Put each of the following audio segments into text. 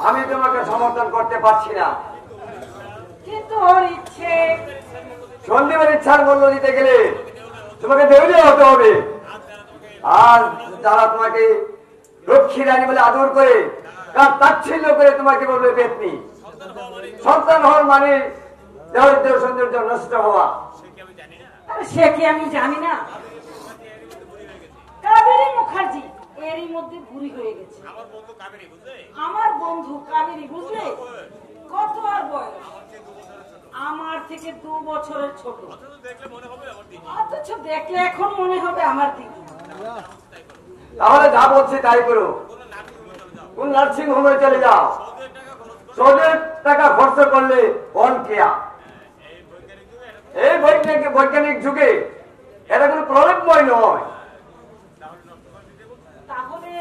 আমি তোমাকে সমর্থন করতে পারছি না, কিন্তু ওর ইচ্ছে। সন্দীপের ইচ্ছার মূল্য দিতে গেলে তোমাকে দেউলিয়া হতে হবে। আর যারা তোমাকে লক্ষ্মী রানী বলে আদর করে, তাচ্ছিল্য করে তোমাকে বলবে পেতনি। সন্তান হওয়ার মানে দেহ সৌন্দর্য নষ্ট হওয়া। সে কি আমি জানি না? কাবেরী মুখার্জি এরই মধ্যে বুড়ি হয়ে গেছে। আমার বন্ধু কাবেরী, বুঝলে? কত আর বয়স? আমার থেকে 2 বছরের ছোট, অথচ দেখলে এখন মনে হবে আমার দিদি। তাহলে যা বলছি তাই করো, কোন নার্সিং হোমে চলে যাও। 100 টাকা খরচ করলে অন কেয়া। এই বৈজ্ঞানিক যুগে এটা কোনো প্রবলেমই নয়। তাহলে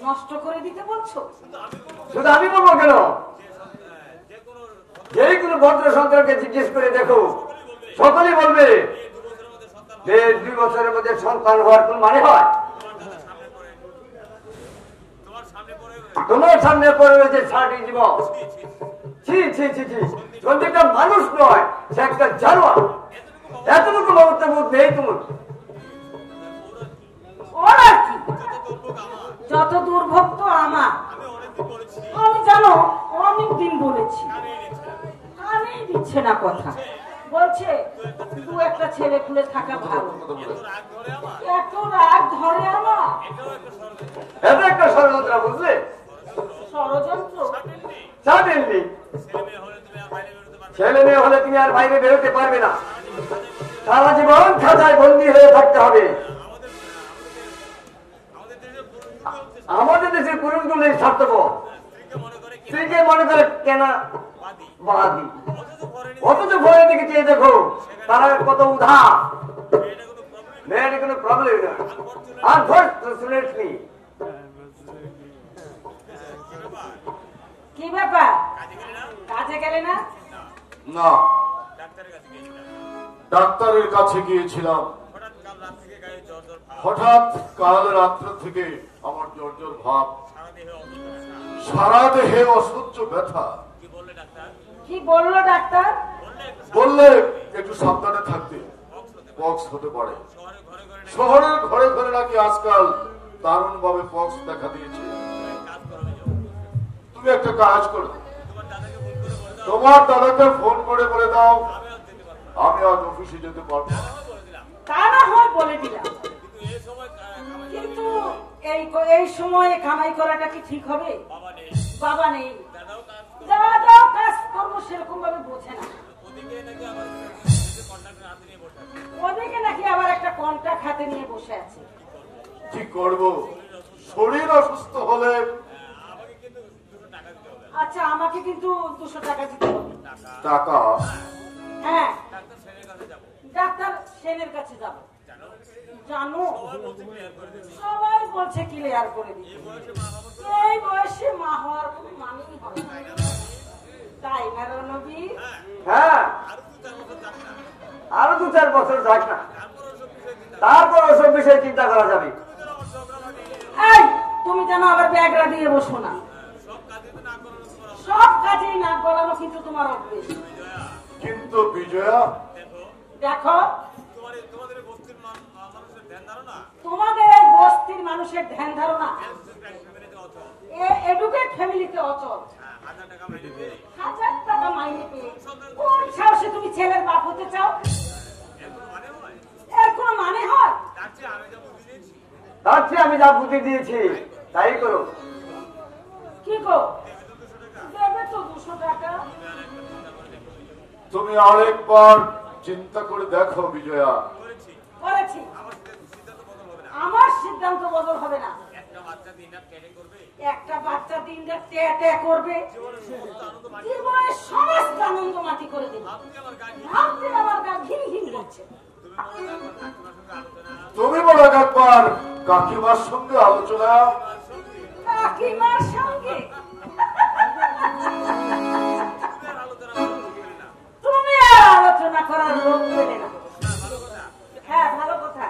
নষ্ট করে দিতে বলছো? শুধু আমি বলবো কেন, যে কোনো ভদ্র সন্তানকে জিজ্ঞেস করে দেখো, সকলেই বলবে যে 2 বছরের মধ্যে সন্তান হওয়ার কোন মানে হয়? তোমার সামনে পড়ে রয়েছে 60 জীবন। ছি ছি ছি ছি, সন্দীপটা মানুষ নয়, সে একটা জানোয়ার। এতটুকু মমতা বোধ নেই তোমার। ওর আর কি, যত দুর্ভোগ আমার। আমি জানো অনেকদিন বলেছি, কানেই দিচ্ছে না কথা। বলছে 2-1টা ছেলে খুলে থাকা ভালো। এত রাগ ধরে আমার। এটা একটা ষড়যন্ত্র, বুঝলে? ষড়যন্ত্র? সাডেনলি ছেলে মেয়ে হলে তুমি আর বাইরে বেরোতে পারবে না, সারা জীবন খাঁচায় বন্দী হয়ে থাকতে হবে। আমাদের দেশের পুরুষগুলো স্বার্থপর, স্ত্রীকে মনে করে কেনা বাদি, অথচ ভয়ের দিকে চেয়ে দেখো তারা কত উধার। মেয়ের কোনো প্রবলেম নয়। আনফরচুনেটলি কি ব্যাপার, কাজে গেলে না? না, ডাক্তারের কাছে গিয়েছিলাম। হঠাৎ কাল রাত্র থেকে আমার জ্বর ভাব, সারা দেহে অসহ্য ব্যথা। কি বললো ডাক্তার? বললে একটু সাবধানে থাকতে, পক্স হতে পারে। শহরের ঘরে ঘরে নাকি আজকাল দারুণ ভাবে পক্স দেখা দিয়েছে। তুমি একটা কাজ করো, তোমার দাদাকে ফোন করে বলে দাও আমি আজ অফিসে যেতে পারবো না। তা না হয় বলে দিলাম, কিন্তু এই সময়ে কামাই করাটা কি ঠিক হবে? বাবা নেই, দাদাও কাজ কর্ম সেরকম ভাবে বোঝে না। ওদিকে নাকি আবার একটা কন্ট্রাক্ট হাতে নিয়ে বসে আছে। কি করব, শরীর অসুস্থ হলে? আচ্ছা, আমাকে কিন্তু 200 টাকা দিতে হবে। টাকা? হ্যাঁ, ডাক্তার সেনের কাছে যাবো। জানো, সবাই বলছে ক্লিয়ার করে দিতে। এই বয়সে মা হওয়ার কোনো মানেই হয় না, তাই না রণবীর? হ্যাঁ, আরো 2-4 বছর যাক না, তারপর ওসব বিষয়ে চিন্তা করা যাবে। এই, তুমি যেন আবার ব্যাগরা দিয়ে বসো না। সব কাজেই নাক গলানো কিন্তু তোমার অভ্যেস। কিন্তু বিজয়া, দেখো, তোমাদের এই বস্তির মানুষের ধ্যান ধারণা এডুকেট ফ্যামিলিতে অচল। 1000 টাকা মাইনে পেয়ে কোন সাহসে তুমি ছেলের বাপ হতে চাও? এর কোনো মানে হয়? তার চেয়ে আমি যা বুদ্ধি দিয়েছি তাই করো। কি গো, দেবে তো 200 টাকা? তুমি আরেকবার চিন্তা করে দেখো বিজয়া। করেছি, আমার সিদ্ধান্ত বদল হবে না। একটা বাচ্চা দিন রাত ট্যা করবে, জীবনের সমস্ত আনন্দ মাটি করে দেবে। ভাবতে আমার গা ঘিন ঘিন করছে। তুমি বলো একবার কাকিমার সঙ্গে আলোচনা। কাকিমার সঙ্গে? তুমি আর আলোচনা করার লোক পেলে না। হ্যাঁ, ভালো কথা।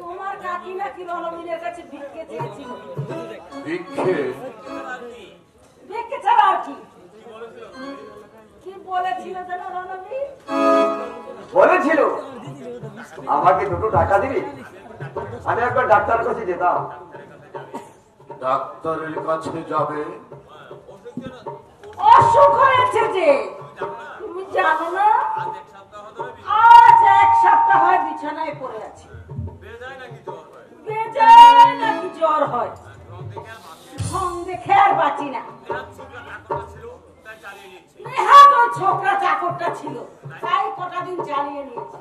তোমার কাকিমা কি রণবীরের কাছে ভিক্ষে চেয়েছিল? ভিক্ষে? বলেছিল যেন রণবীর? বলেছিল আমাকে 2 টাকা দিবি, আমি একবার ডাক্তারের কাছে যেতাম। ডাক্তারের কাছে যাবে? অসুখ হয়েছে যে, তুমি জানো না? আজ 1 সপ্তাহ হয় বিছানায় পড়ে আছি। বেজায় নাকি জ্বর হয়, ঘুম দেখে আর বাঁচি না। নেহাত ওই ছোকরা চাকরটা ছিল, তাই কটা দিন চালিয়ে নিয়েছে,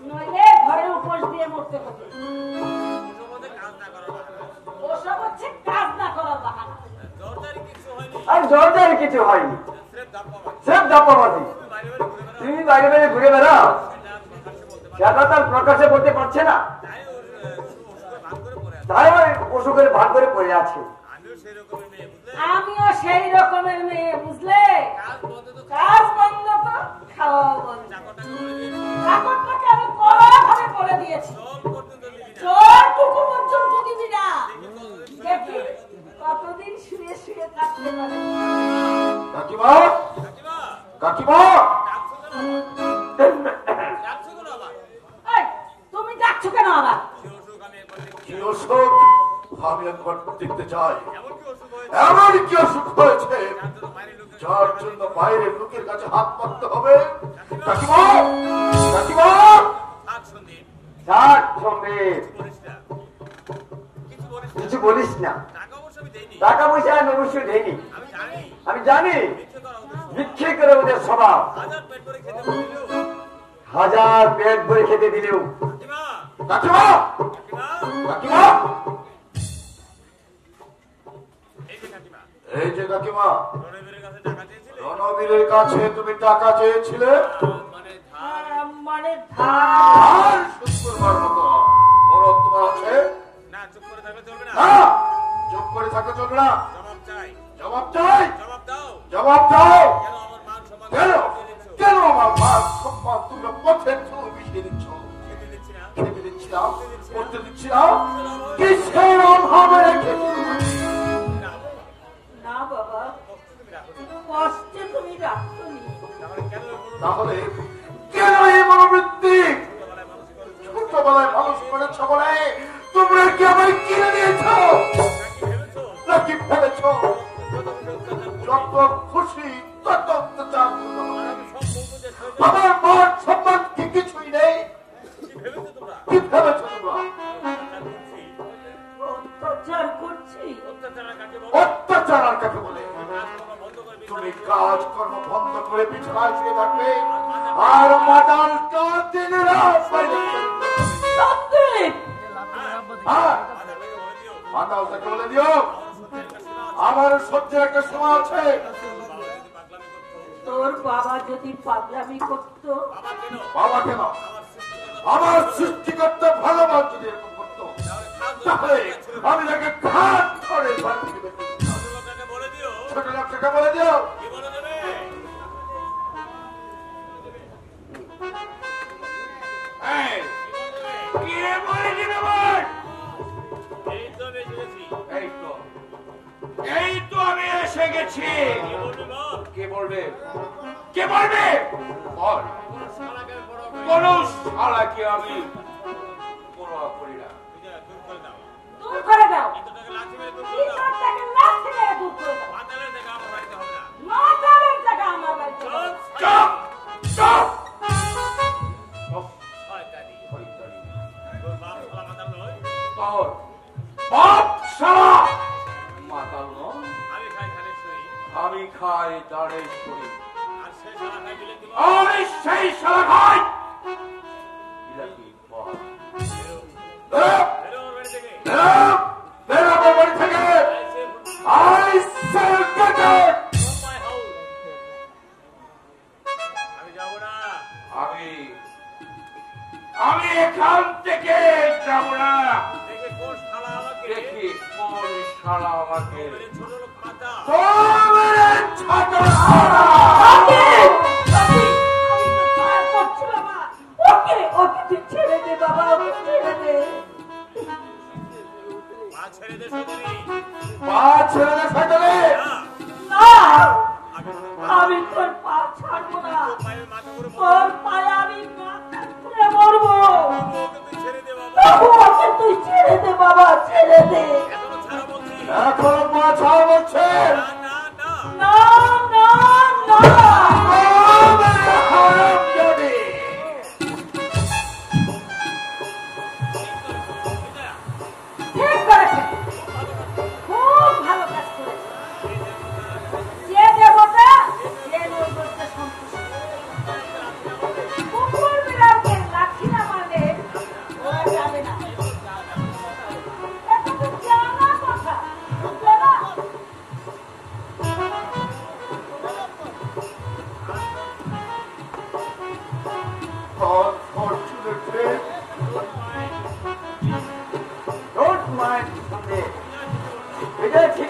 নইলে ঘরে উপোস দিয়ে মরতে হবে। ওসব হচ্ছে কাজ না করার বাহানা। আর জ্বর কিছু হয়নি, সব ধাপ্পাবাজি। তুমি বাইরে বাইরে ঘুরে বেড়াও, সেটা তার প্রকাশে বলতে পারছে না, তাই অসুখের ভাগ করে পড়ে আছে। আমিও সেই রকমের মেয়ে, বুঝলে? কাজ বন্ধ তো খাওয়া বন্ধ। চাকরটাকে আমি কড়াভাবে বলে দিয়েছি, চোরটুকু পর্যন্ত দিবি না, দেখি কতদিন শুয়ে শুয়ে থাকতে পারে। কাকিমা, কাকিমা, এই, তুমি ডাকছো কেন আবার? কি অসুখ আমি একবার দেখতে চাই। এমন কি অসুখ হয়েছে যার জন্য বাইরের লোকের কাছে হাত পাততে হবে? কাকিমা, কাকিমা, কিছু বলিস না। টাকা পয়সা আমি অবশ্যই দেয়নি, আমি জানি ভিক্ষে করে ওদের স্বভাব। 1000 পেট ভরে খেতে দিলেও। কাকিমা, কাকিমা, এই যে কাকিমা, রণবীরের কাছে তুমি টাকা চেয়েছিলে, মানে ধার। শুক্রবার মতো মরদ তোমার আছে না? চুপ করে থাকলে চলবে না, জবাব চাই, জবাব দাও। কেন কেন আমার মান সম্মান তুমি পথের চুল মিশিয়ে দিচ্ছ? খেতে দিচ্ছি না, করতে দিচ্ছি না, কিসের অভাবে রেখেছি? না বাবা, কষ্টে তুমি রাখনি। তাহলে কেন এই মনোবৃত্তি? ছোটবেলায় মানুষ করেছ বলে তোমরা কি আমায় কিনে নিয়েছ নাকি ফেলেছ? যত খুশি তত অত্যাচার। আমার মান সম্মান কি কিছুই নেই? কি ভেবেছ তোমরা? অত্যাচার করছি। অত্যাচার আর কাকে বলে? তুমি কাজকর্ম বন্ধ করে বিছানায় শুয়ে থাকবে আর মাতালটা দিন রাত বাইরে। মাতালটাকে বলে দিও আমার সহ্যের একটা সময় আছে। তোর বাবা যদি পাগলামি করত? বাবা কেন, আমার সৃষ্টিকর্তা ভালোবাস যদি এরকম করতো তাহলে আমি তাকে ঘাট করে ছোট লোকটাকে বলে দিও। এই তো আমি এসে গেছি। কে বলবে? কে বলবে? কোন শালাকে আমি পরোয়া করি না। দূর করে দাও, ভিতরটাকে লাথি মেরে দূর করে দাও। মাতালের জায়গা আমার বাড়িতে। চুপ চুপ। তোর বাপ শালা মাতাল নয়, আমি খাই দাঁড়ে ছুরি, আমি সেই শালা খাই। আমি এখান থেকে যাব না। দেখি কোন শালা আমাকে ছেড়ে দে বাবা, ছেড়ে দে। পা ছেড়ে দে ফেটলে। না, আমি তোর পা ছাড়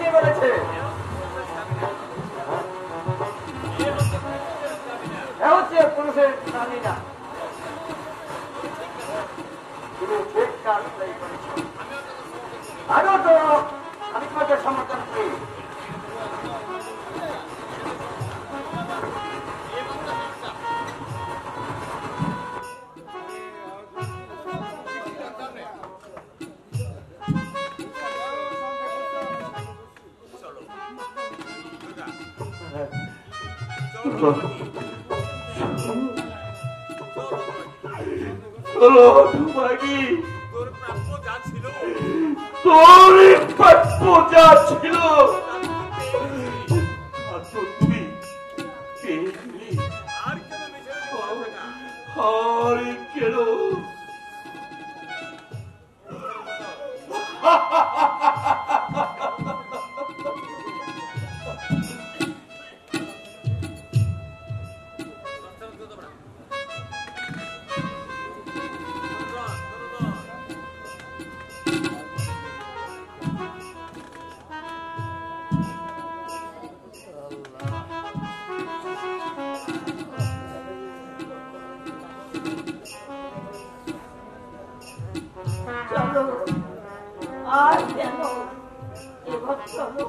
কি বলেছে? এ হচ্ছে পুরুষের স্বামী না, তুমি ঠিক কাজটাই করেছ। আরো তো আমি তোমাকে সমর্থন করি। তোর প্রাপ্য যা ছিল, তোর প্রাপ্য যা ছিল তুমি পেয়েছিলি। আর কেন আর কেন চলো, আর কেন, এবার চলো।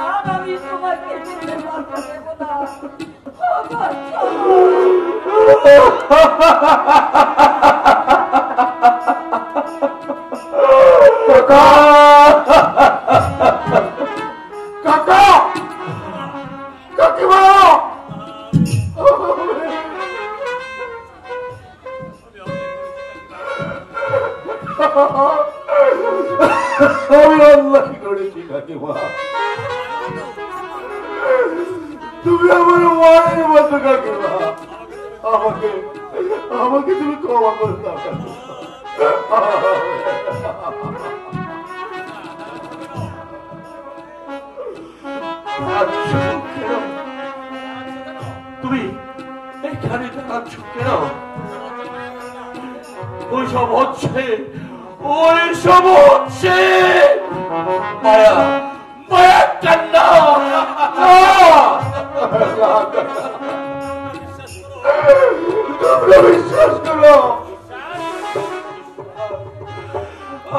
আর আমি তোমাকে যেতে পারবো না। আবার চলো। কাকা, কাকিমা, আমি অন্যায় করেছি কাকিমা। তুমি আমার মায়ের মতো কাকিমা, আমাকে আমাকে তুমি ক্ষমা করে দাও কাকিমা। তুমি এখানে দাঁড়াচ্ছ কেন? ওইসব হচ্ছে মায়া, মায়া কান্না। তোমরা বিশ্বাস করো,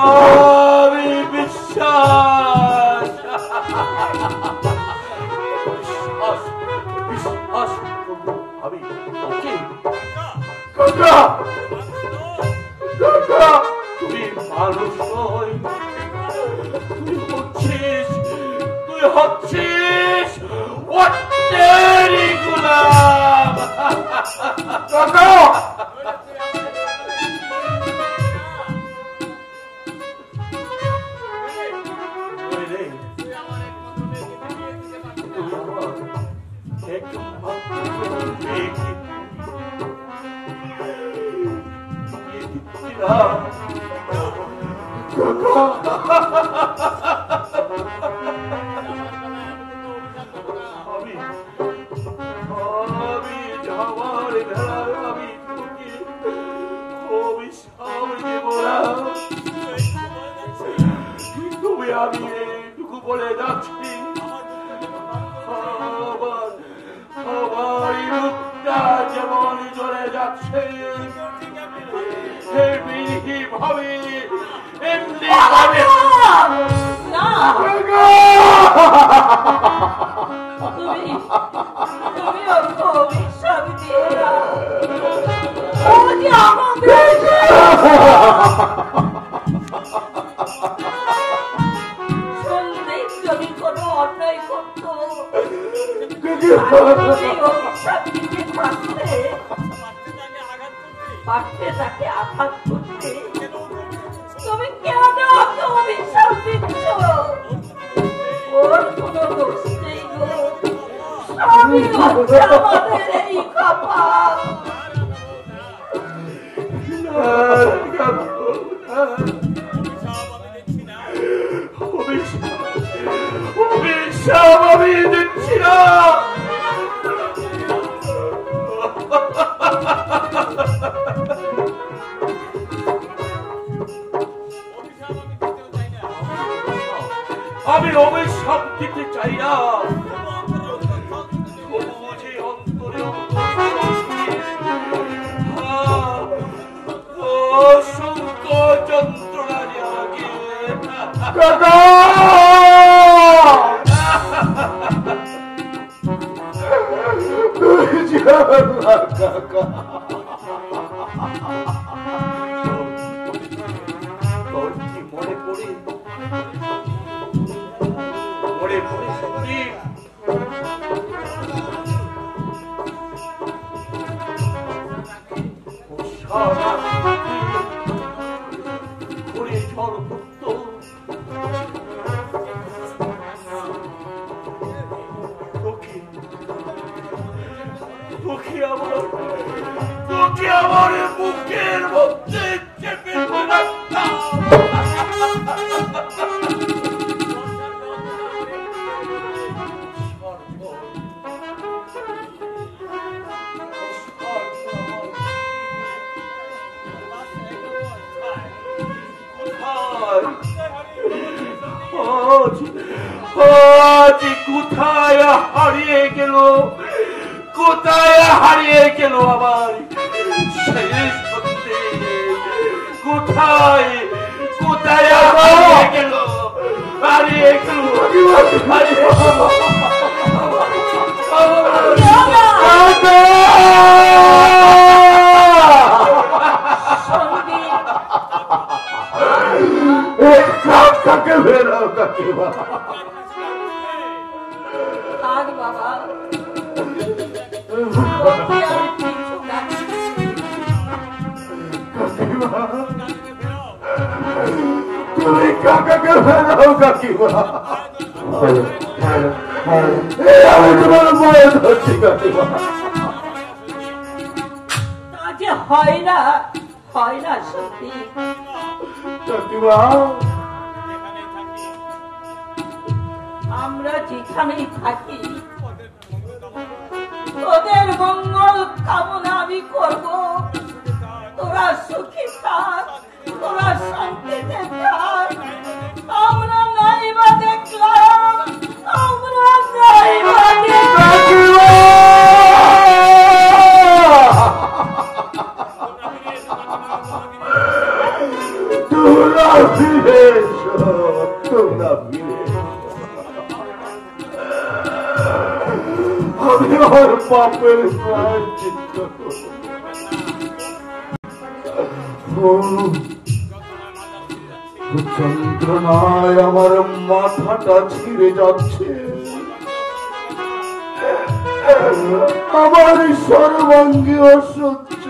আমি বিশ্বাস আমি ওকে কাকা, কাকা, তুমি মানুষ নয়, তুই হচ্ছিস অন্যেরই গোলাম। কাকা, তুমি আমি এইটুকু বলে যাচ্ছি, আমার রূপটা যেমন চলে যাচ্ছে এমনি ভাবে এমনি ভাবে না, তুমি ওকে অভিশাপ দিও না। ও যে আমাদের শুনলেই যদি কোনো অন্যায় করতো, অভিশাপ দিতে পারতে তাকে আঘাত করতে। তুমি কেন ওকে অভিশাপ দিচ্ছ? ওর কোনো দোষ নেই গো, সবই হচ্ছে আমাদের এই কপাল। অভিশাপ আমি দিচ্ছি না। আমি অভিশাপ দিতে চাই না। অসংখ্য যন্ত্রণা লাগে কাকা কাকা তোর কি মনে পড়ে সত্যি ঘুরে ঝড়মুক্ত তোকে আমার বুকের মধ্যে চেপে রাখতাম। কোথায় হারিয়ে গেল, কোথায় হারিয়ে গেল আমার শেষ সত্যি, কোথায় কোথায় হারিয়ে গেল, হারিয়ে গেল, হারিয়ে কাকে বেরাও কাকিমা আজ বাবা তুমি কাকাকে বেরাও কাকিমা আমি তোমার মায়ের ধরছি কাকিমা যে হয় না সত্যি কাকিমা আমরা যেখানেই থাকি তোদের মঙ্গল কামনা আমি করব, তোরা সুখী থাক, তোরা শান্তিতে থাক। আমরা নাই বা দেখলাম, আমরা নাই বা তোমরা ফিরে এসো, তোমরা ফিরে আমি আমার পাপের প্রায়শ্চিত্ত যন্ত্রণায় আমার মাথাটা ছিঁড়ে যাচ্ছে, আমার সর্বাঙ্গে অসহ্য।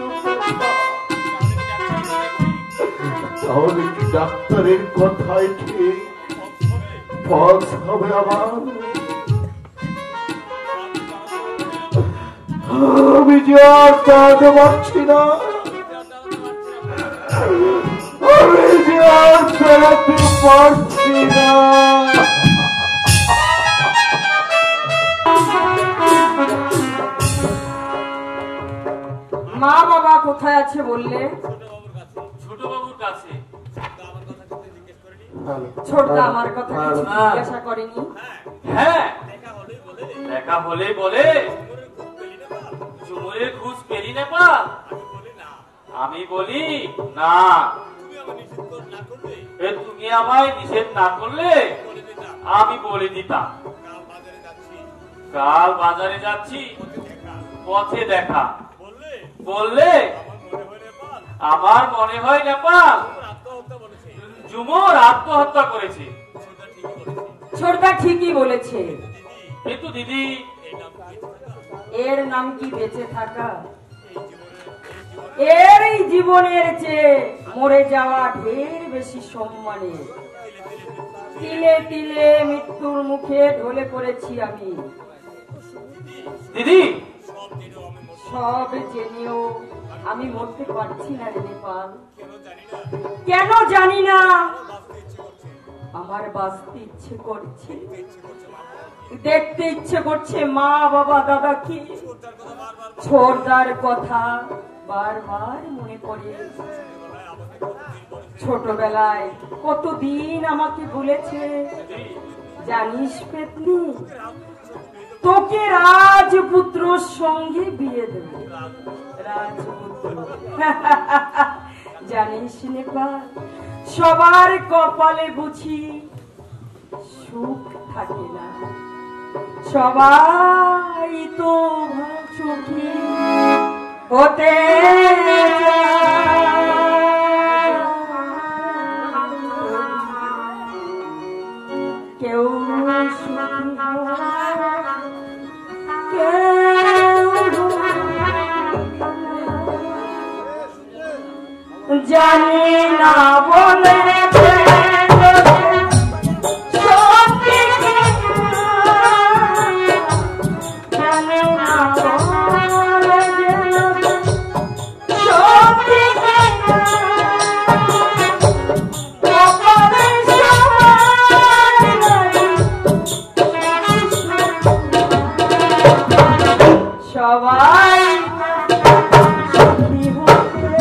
তাহলে কি ডাক্তারের কথাই ঠিক পক্স হবে আমার? আমি যে আর দাঁড়াতে পারছি না, আমি যে আর দাঁড়াতে পারছি না। মা বাবা কোথায় আছে বললে? ছোট বাবুর কাছে। ছোটদা আমার কথা কিছু জিজ্ঞাসা করেনি? হ্যাঁ, দেখা হলে বলে চুমুরের খোঁজ পেলি না পা? আমি বলি না, তুমি আমায় নিষেধ না করলে আমি বলে দিতাম। কাল বাজারে যাচ্ছি, পথে দেখা বললে আমার মনে হয় নেপাল ঝুমুর আত্মহত্যা করেছে। ছোটদা ঠিকই বলেছে, কিন্তু দিদি এর নাম কি বেঁচে থাকা? এর এই জীবনের চেয়ে মরে যাওয়া ঢের বেশি সম্মানের। তিলে তিলে মৃত্যুর মুখে ঢলে পড়েছি আমি। দিদি সব জেনেও আমি মরতে পারছি না রে নেপাল। কেন জানি না, আমার বাঁচতে ইচ্ছে করছে, দেখতে ইচ্ছে করছে মা বাবা দাদা কি। ছোটদার কথা বারবার মনে পড়ে। ছোটবেলায় কতদিন আমাকে বলেছে জানিস পেতনি, তোকে রাজপুত্রর সঙ্গে বিয়ে দেব। রাজপুত্র জানিস নেপা, সবার কপালে বুঝি সুখ থাকে না, সবাই তো সুখী হতে কেউ সুখী কেউ জানি না বলে সবাই সুখী হতে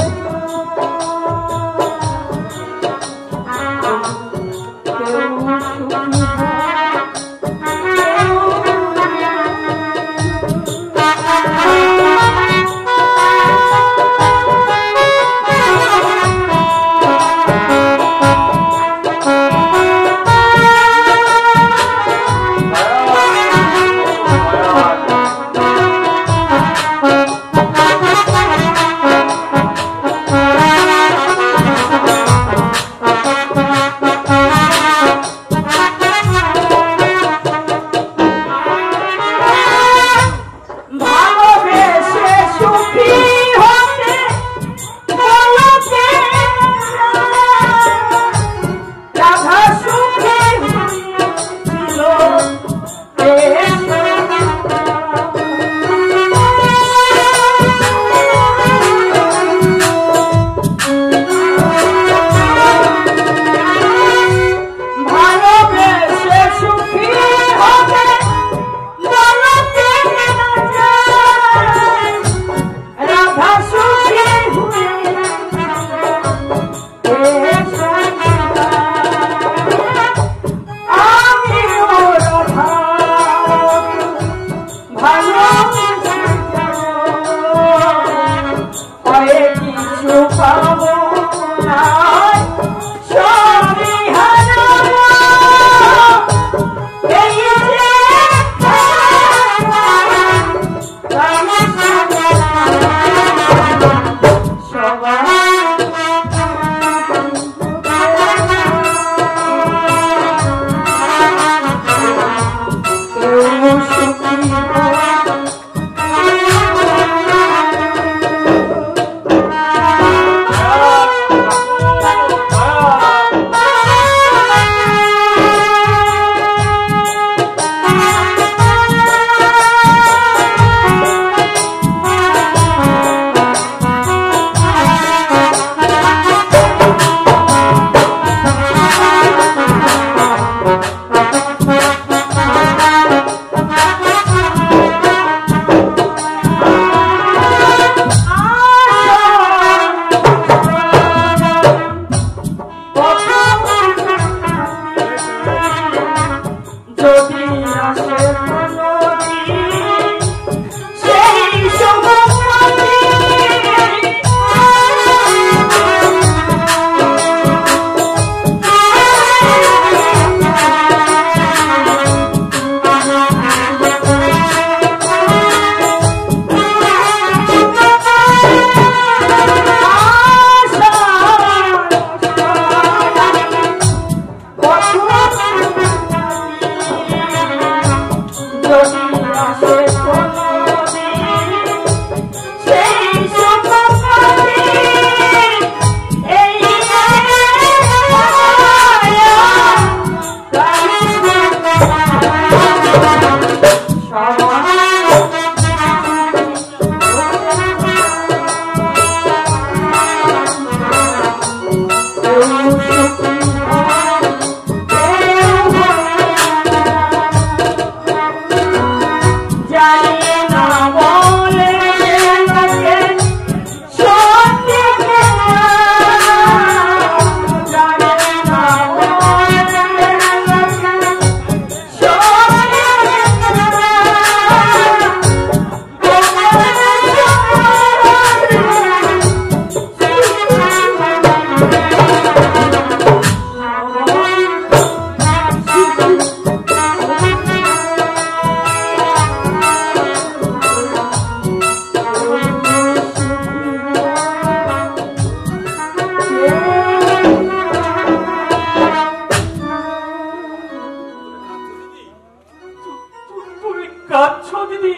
কাঁদছো দিদি?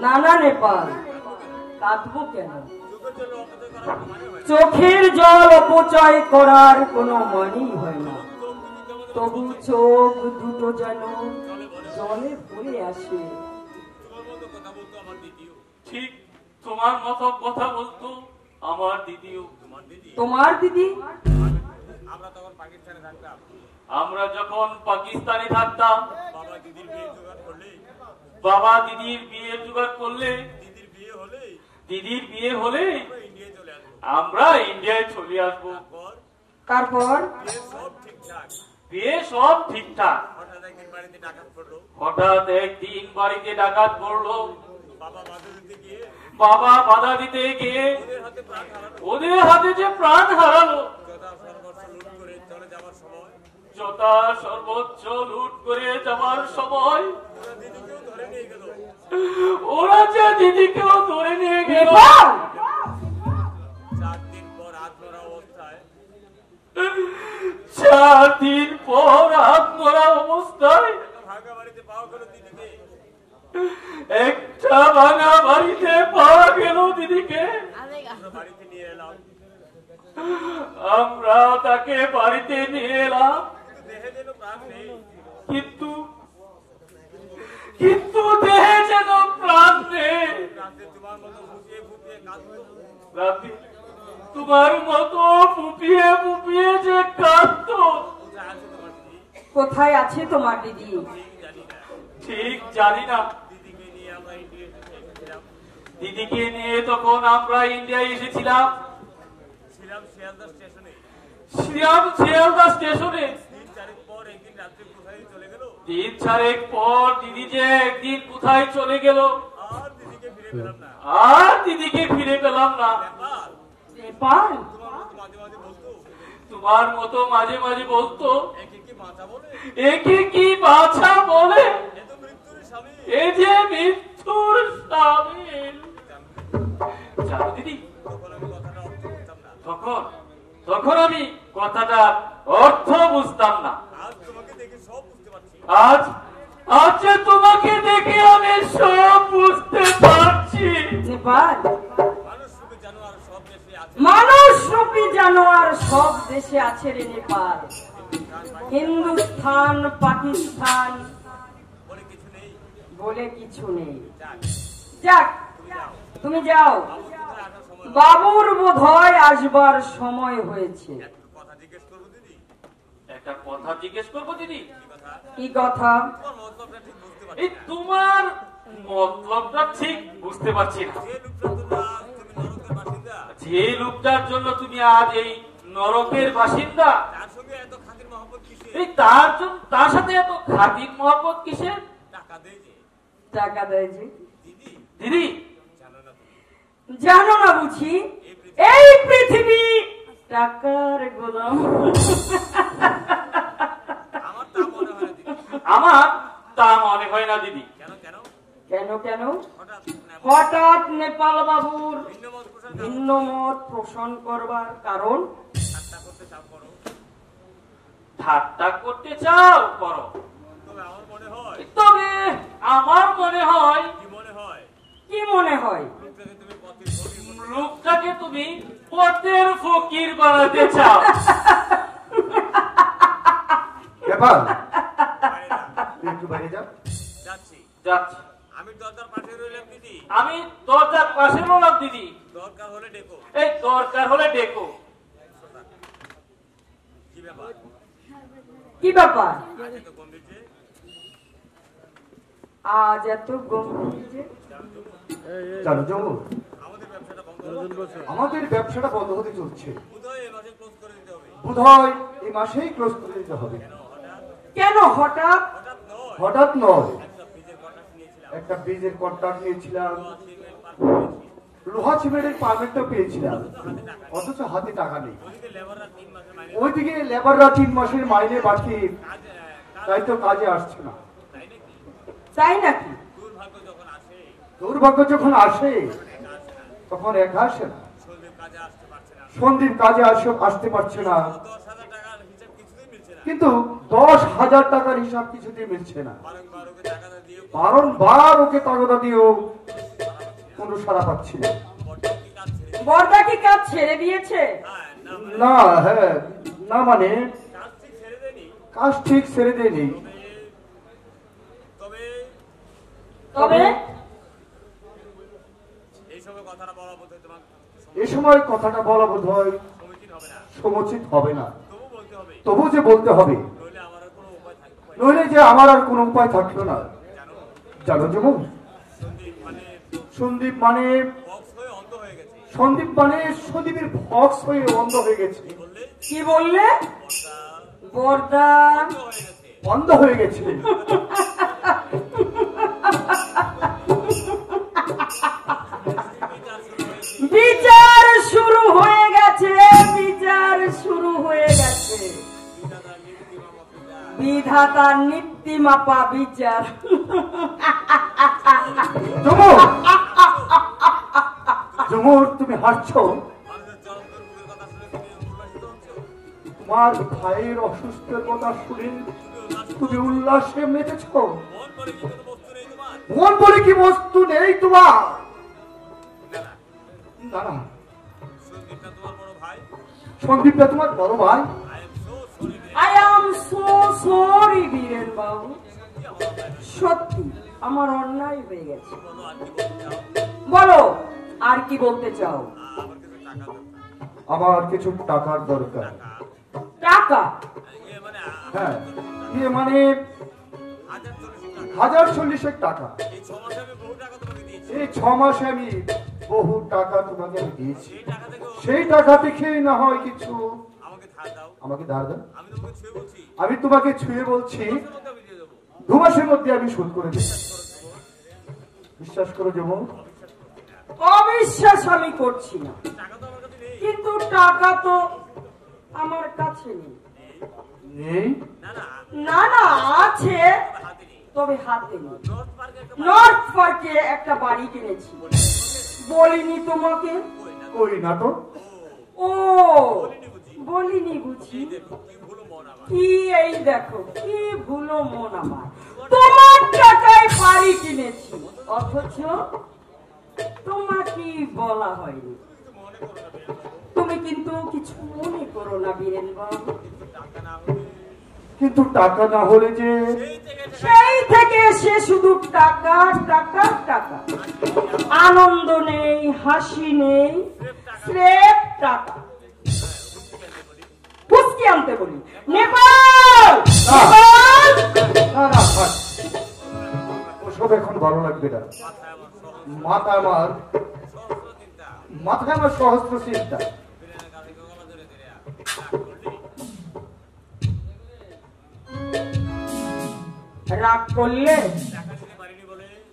না না নেপাল, কাঁদবো কেন? চোখের জল অপচয় করার কোনো মানেই হয় না, তবু চোখ দুটো যেন জলে ভরে আসে। ঠিক তোমার মতো কথা বলতো আমার দিদিও। তোমার দিদি? আমরা যখন পাকিস্তানে থাকতাম, বাবা দিদির বিয়ের জোগাড় করলে, দিদির বিয়ে হলে আমরা ইন্ডিয়ায় চলে আসবো। তারপর বিয়ে সব ঠিকঠাক। হঠাৎ একদিন বাড়িতে ডাকাত পড়লো। বাবা বাধা দিতে গিয়ে ওদের হাতে যে প্রাণ হারালো। যথা সর্বোচ্চ লুট করে যাবার সময় ওরা যে দিদিকেও ধরে নিয়ে গেল। 4 দিন পর আত্মরা অবস্থায় একটা ভাঙা বাড়িতে পাওয়া গেল দিদিকে। আমরা তাকে বাড়িতে নিয়ে এলাম, কিন্তু কিন্তু দেহে যেন প্রাণ নেই। তোমার মতো ফুপিয়ে ফুপিয়ে যে কাঁদত। কোথায় আছে তোমার দিদি? ঠিক জানি না। দিদিকে নিয়ে তখন আমরা ইন্ডিয়ায় এসেছিলাম। শিয়ালদা স্টেশনে 3 4 পর দিদি যে একদিন কোথায় চলে গেল, আর দিদিকে ফিরে পেলাম না। নেপাল, তোমার মতো মাঝে মাঝে বলতো, একে কি বাছা বলে, এ যে মৃত্যুর সামিল। জানো দিদি, তখন আমি কথাটার অর্থ বুঝতাম না। আজ আজ তোমাকে দেখে আমি সব বুঝতে পারছি। নেপাল, মানুষ রূপী জানোয়ার সব দেশে আছে রে নেপাল। হিন্দুস্থান পাকিস্তান বলে কিছু নেই। যাক, তুমি যাও, বাবুর বোধহয় আসবার সময় হয়েছে। একটা কথা জিজ্ঞেস করবো দিদি? কি কথা? এই তোমার মতলবটা ঠিক বুঝতে পারছি না। যে লোকটার জন্য তুমি আজ এই নরকের বাসিন্দা, এই তার সাথে এত খাতির মহব্বত কিসের? টাকা দেয় যে। দিদি জানো না বুঝি এই পৃথিবী টাকার গোলাম? আমার তা মনে হয় না দিদি। কেন কেন? হঠাৎ নেপাল বাবুর ভিন্ন মত পোষণ করবার কারণ? ঠাট্টা করতে চাও করো, তবে আমার মনে হয়। কি মনে হয়? লোকটাকে তুমি পথের ফকির বানাতে চাও। ব্যাপার একটু বাইরে যাও। যাচ্ছি। আমি দরজার পাশে রইলাম দিদি। আমি দরজার পাশে রইলাম দিদি। দরকার হলে ডেকো। এই দরকার হলে ডেকো। কি ব্যাপার? কি ব্যাপার? আজ এত গম্ভীর যে? আজ এত গম্ভীর যে? জানো জমু, আমাদের ব্যবসাটা বন্ধ আমাদের ব্যবসাটা বন্ধ হতে চলছে। বোধহয় এই মাসে ক্লোজ করে দিতে হবে। বোধহয় এই মাসেই ক্লোজ করে দিতে হবে। কেন হঠাৎ? হঠাৎ নয়, একটা বীজের কন্ট্রাক্ট নিয়েছিলাম, লোহা সিমেন্টের পারমিটও পেয়েছিলাম, অথচ হাতে টাকা নেই। ওইদিকে লেবাররা 3 মাসের মাইনে বাকি, তাই তো কাজে আসছে না। তাই নাকি? দুর্ভাগ্য যখন আসে তখন একা আসে না। সন্দীপ কাজে আসতে পারছে না, কিন্তু 10,000 টাকার হিসাব কিছুতে মিলছে না। বারংবার ওকে তাগদা দিয়েও কোনো সাড়া পাচ্ছি না। বর্দা কি কাজ ছেড়ে দিয়েছে? না, হ্যাঁ, না মানে কাজ ঠিক ছেড়ে দেয়নি। তবে এই সময় কথাটা বলা বোধ হয় সমুচিত হবে না, তবু যে বলতে হবে, নইলে যে আমার আর কোনো উপায় থাকলো না। জানো যেমন সন্দীপ মানে সন্দীপের ভক্স হয়ে অন্ধ হয়ে গেছে। কি বললে? বর্দা অন্ধ হয়ে গেছে। বিচার শুরু হয়ে গেছে, বিচার শুরু হয়ে গেছে। বিধাতার নীতিমাপা বিচার। জমুর, তুমি হাসছো? তোমার ভাইয়ের অসুস্থের কথা শুনে তুমি উল্লাসে মেতেছ। মন বলে কি বস্তু নেই তোমার? দাঁড়া, সন্দীপটা তোমার বড় ভাই? I am so sorry Biren বাবু, সত্যি আমার অন্যায় হয়ে গেছে। বলো, আর কি বলতে চাও? আমার কিছু টাকার দরকার। টাকা? হ্যাঁ, ইয়ে মানে 1,040 টাকা। এই 6 মাসে আমি বহু টাকা তোমাকে দিয়েছি। সেই টাকা থেকে না হয় কিছু আমাকে ধার দাও। আমি তোমাকে ছুঁয়ে বলছি 2 মাসের মধ্যে আমি শোধ করে দেব। বিশ্বাস করো যেমন। অবিশ্বাস আমি করছি না, কিন্তু টাকা তো আমার কাছে নেই। নেই? না না, আছে, তবে হাতে নেই। নর্থ পার্কে একটা বাড়ি কিনেছি, বলিনি তোমাকে? কই না তো। ও, বলিনি বুঝি? কি এই দেখো, কি ভুলো মন আমার। তোমার টাকায় বাড়ি কিনেছি, অথচ তোমাকে বলা হয়নি। তুমি কিন্তু কিছু মনে করো না বীরেন বাবু। কিন্তু টাকা না হলে যে সেই থেকে সে শুধু টাকা টাকা টাকা, আনন্দ নেই, হাসি নেই, স্রেফ টাকা। ফুসকি আনতে বলি, নেপাল নেপাল। না না, থাক। ওসব এখন ভালো লাগবে না। মাথায় আমার সহস্র চিন্তা। রাগ করলে?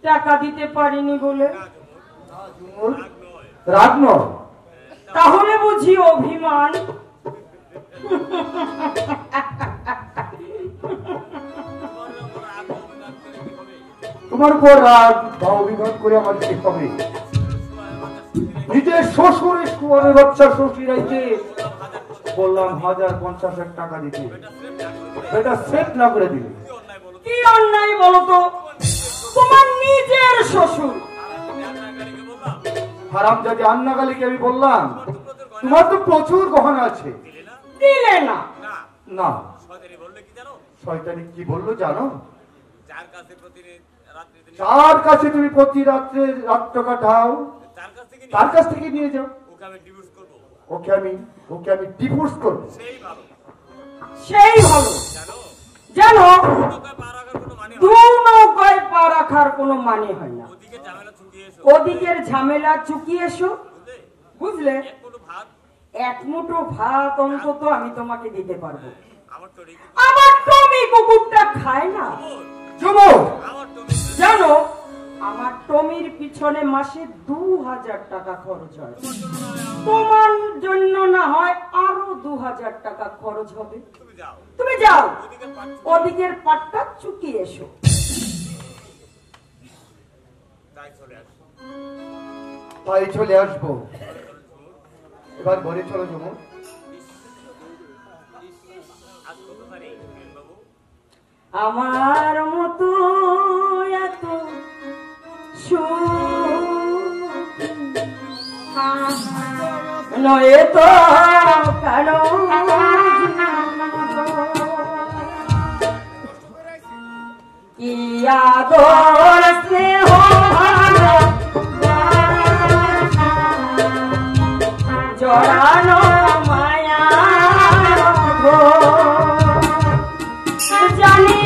টাকা দিতে পারিনি বলে? রাগ নয়। তাহলে বুঝি অভিমান? তোমার উপর রাগ বা অভিমান করে আমার কি হবে? নিজের শ্বশুরের সুয়ারের বাচ্চা শ্বশুর আইছে, বললাম 1,050 টাকা দিতে, সেটা সেট না করে দিলে। কি অন্যায় বলো তো? তোমার নিজের শ্বশুর। হারামজাদি আন্নাগালিকে আমি বললাম তোমার তো প্রচুর গহনা আছে, দিলে না? না। শয়তানি কি বললো জানো? যার কাছে তুমি প্রতি রাত্রে টাকা ঢাও, তার কাছ থেকে নিয়ে যাও। ওকে আমি ডিভোর্স করবো। সেই ভালো। জানো, দু নৌকায় পা রাখার কোনো মানে হয় না। ওদিকের ঝামেলা চুকিয়ে এসো, বুঝলে? এক মুঠো ভাত অন্তত আমি তোমাকে দিতে পারবো। আমার টমি কুকুরটা খায় না। জানো, আমার টমির পিছনে মাসে 2,000 টাকা খরচ হয়। তোমার জন্য না হয় আরো 2,000 টাকা খরচ হবে। তুমি যাও, ওদিকের পাটটা চুকিয়ে এসো। তাই চলে আসবো। এবার ঘরে চলো যেমন। আমার মতো এত নয় তো কারো কি আদর স্নেহ জড়ানো মায়া জানি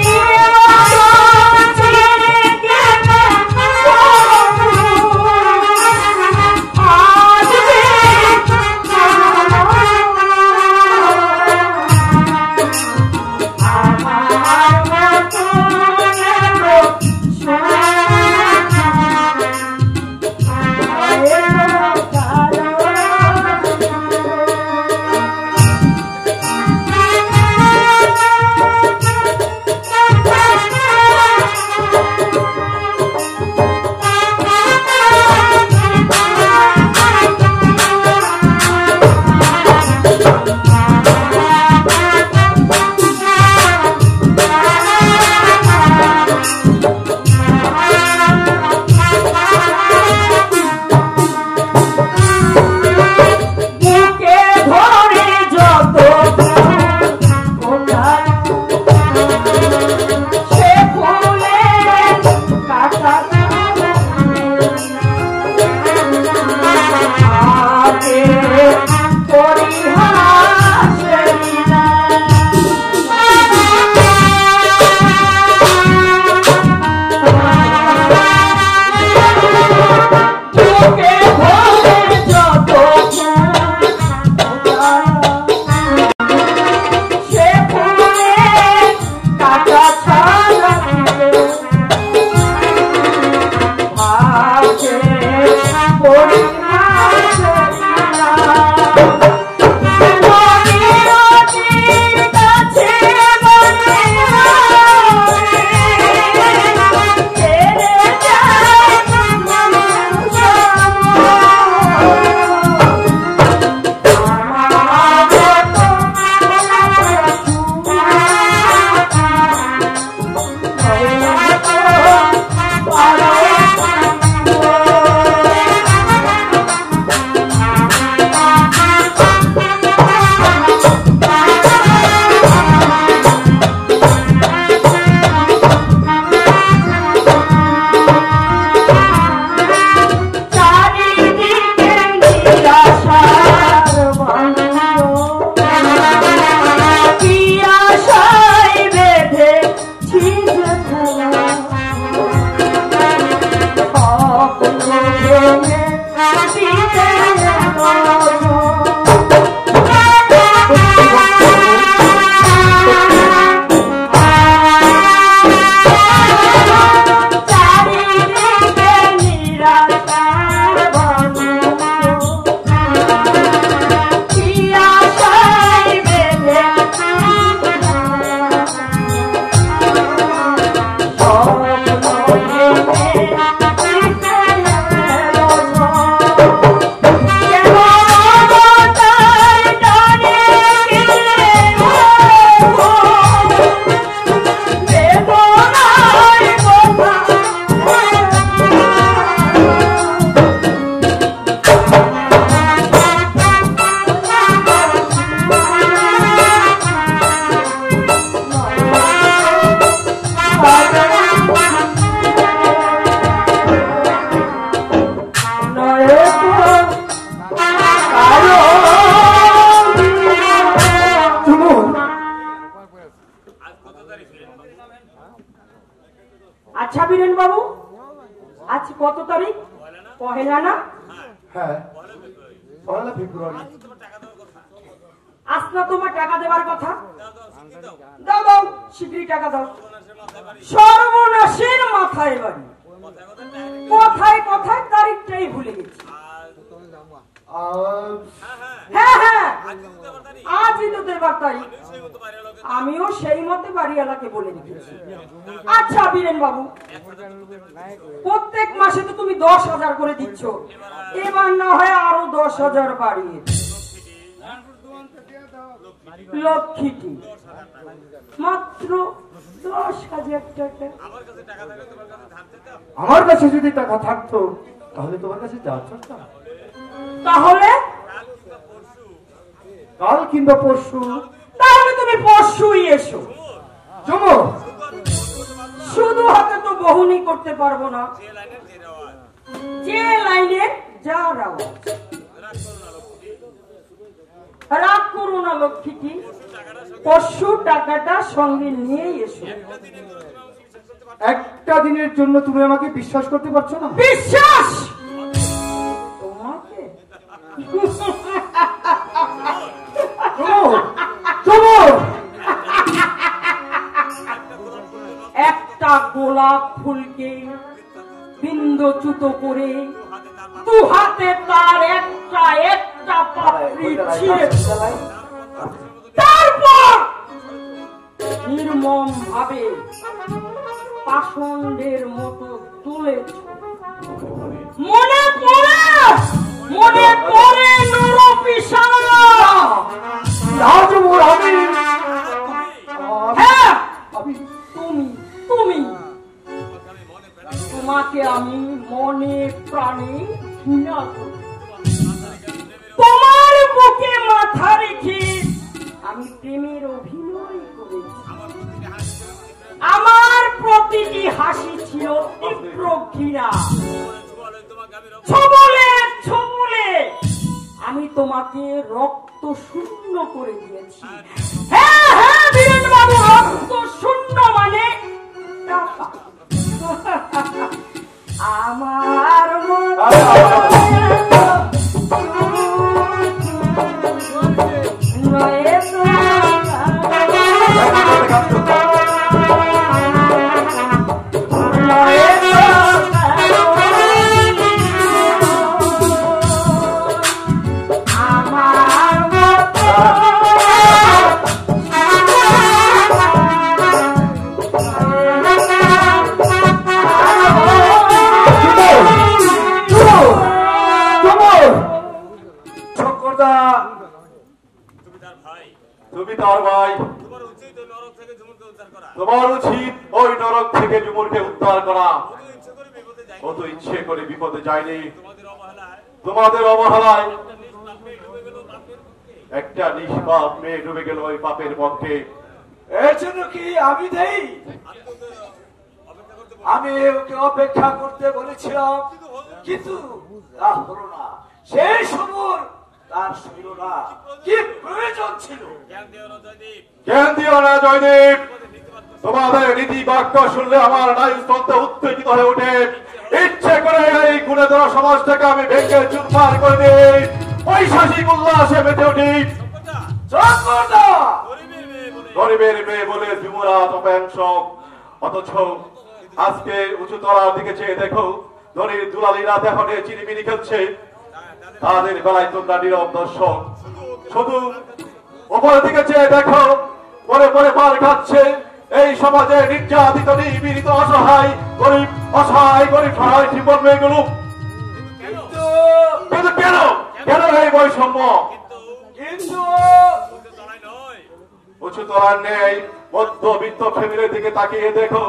আচ্ছা বীরেন বাবু, আজ কত তারিখ? পহেলা না? হ্যাঁ, পহেলা ফেব্রুয়ারি। আজ না তোমার টাকা দেওয়ার কথা? দাও দাও, শীঘ্রই টাকা দাও। সর্বনাশের মাথায় বাড়ি, কথায় কথায় তারিখটাই ভুলে গেছি। হ্যাঁ হ্যাঁ, আজই তো দেবার তারিখ। আমিও সেই মতে বাড়িওয়ালাকে বলে রেখেছি। আচ্ছা বীরেন বাবু, প্রত্যেক মাসে তো তুমি 10,000 করে দিচ্ছ, এবার না হয় আরো 10,000 বাড়িয়ে। লক্ষ্মীটি মাত্র 10,000 টাকা। আমার কাছে টাকা থাকে তোমার কাছে ধার দিতাম। আমার কাছে যদি টাকা থাকতো তাহলে তোমার কাছে যা চাইতাম। তাহলে কাল কিংবা পরশু। তাহলে তুমি পরশুই এসো। জমো শুধু হাতে তো বহনি করতে পারবো না, যে লাইনের যে রেওয়াজ। যে লাইনের যা রাওয়াজ। রাগ করো না লক্ষ্মীটি। রাগ করো না লক্ষ্মীটি, পরশু টাকাটা সঙ্গে নিয়ে এসো। একটা দিনের জন্য তুমি আমাকে বিশ্বাস করতে পারছো না? বিশ্বাস তোমাকে? জমো জমো একটা গোলাপ ফুলকে বিন্দুচ্যুত করে দু হাতে তার একটা একটা পাপড়ি ছিঁড়ে তারপর নির্মম ভাবে পাষণ্ডের মতো তুলেছ। মনে পড়ে নরপিশাচ। রাজমোর আমি হ্যাঁ আমি তুমি তোমাকে আমি মনে প্রাণে ঘৃণা করি। তোমার বুকে মাথা রেখে আমি প্রেমের অভিনয় করেছি। আমার প্রতিটি হাসি ছিল তীব্র ঘৃণা। ছবলে আমি তোমাকে রক্ত শূন্য করে দিয়েছি। হ্যাঁ হ্যাঁ বীরেন বাবু, রক্ত শূন্য মানে টাকা। আমার তুমি তার ভাই, তোমার উচিত ওই নরক থেকে ঝুমুরকে উদ্ধার করা। ও তো ইচ্ছে করে বিপদে যায়নি, তোমাদের অবহেলায় একটা নিষ্পাপ মেয়ে ডুবে গেল ওই পাপের পক্ষে। এর জন্য কি আমি দেই? আমি ওকে অপেক্ষা করতে বলেছিলাম, কিন্তু তা হলো না। সেই সময় তার ছিল না, কি প্রয়োজন ছিল? জ্ঞান দিও না জয়দেব, তোমাদের নীতি বাক্য শুনলে আমার নায়ুস্তন্ত্র উত্তেজিত হয়ে ওঠে। ইচ্ছে করে এই গুণেধর সমাজটাকে আমি ভেঙে চুরমার করে দিই, ঐশাসিক উল্লাসে মেতে উঠি। গরিবের মেয়ে বলে বিমুরা তপাংশ, অথচ আজকে উঁচু তলার দিকে চেয়ে দেখো, ধনীর দুলালিরা দেখো চিনিমিনি খেলছে, তাদের বেলায় তোমরা নীরব দর্শক। শুধু উপরের দিকে চেয়ে দেখো, পরে পরে পার খাচ্ছে এই সমাজে নির্যাতিত নিপীড়িত অসহায় গরিব সহায় জীবন মেয়েগুলো। কিন্তু কেন কেন এই বৈষম্য? কিন্তু উঁচু তলার নেই মধ্যবিত্ত ফ্যামিলির দিকে তাকিয়ে দেখো,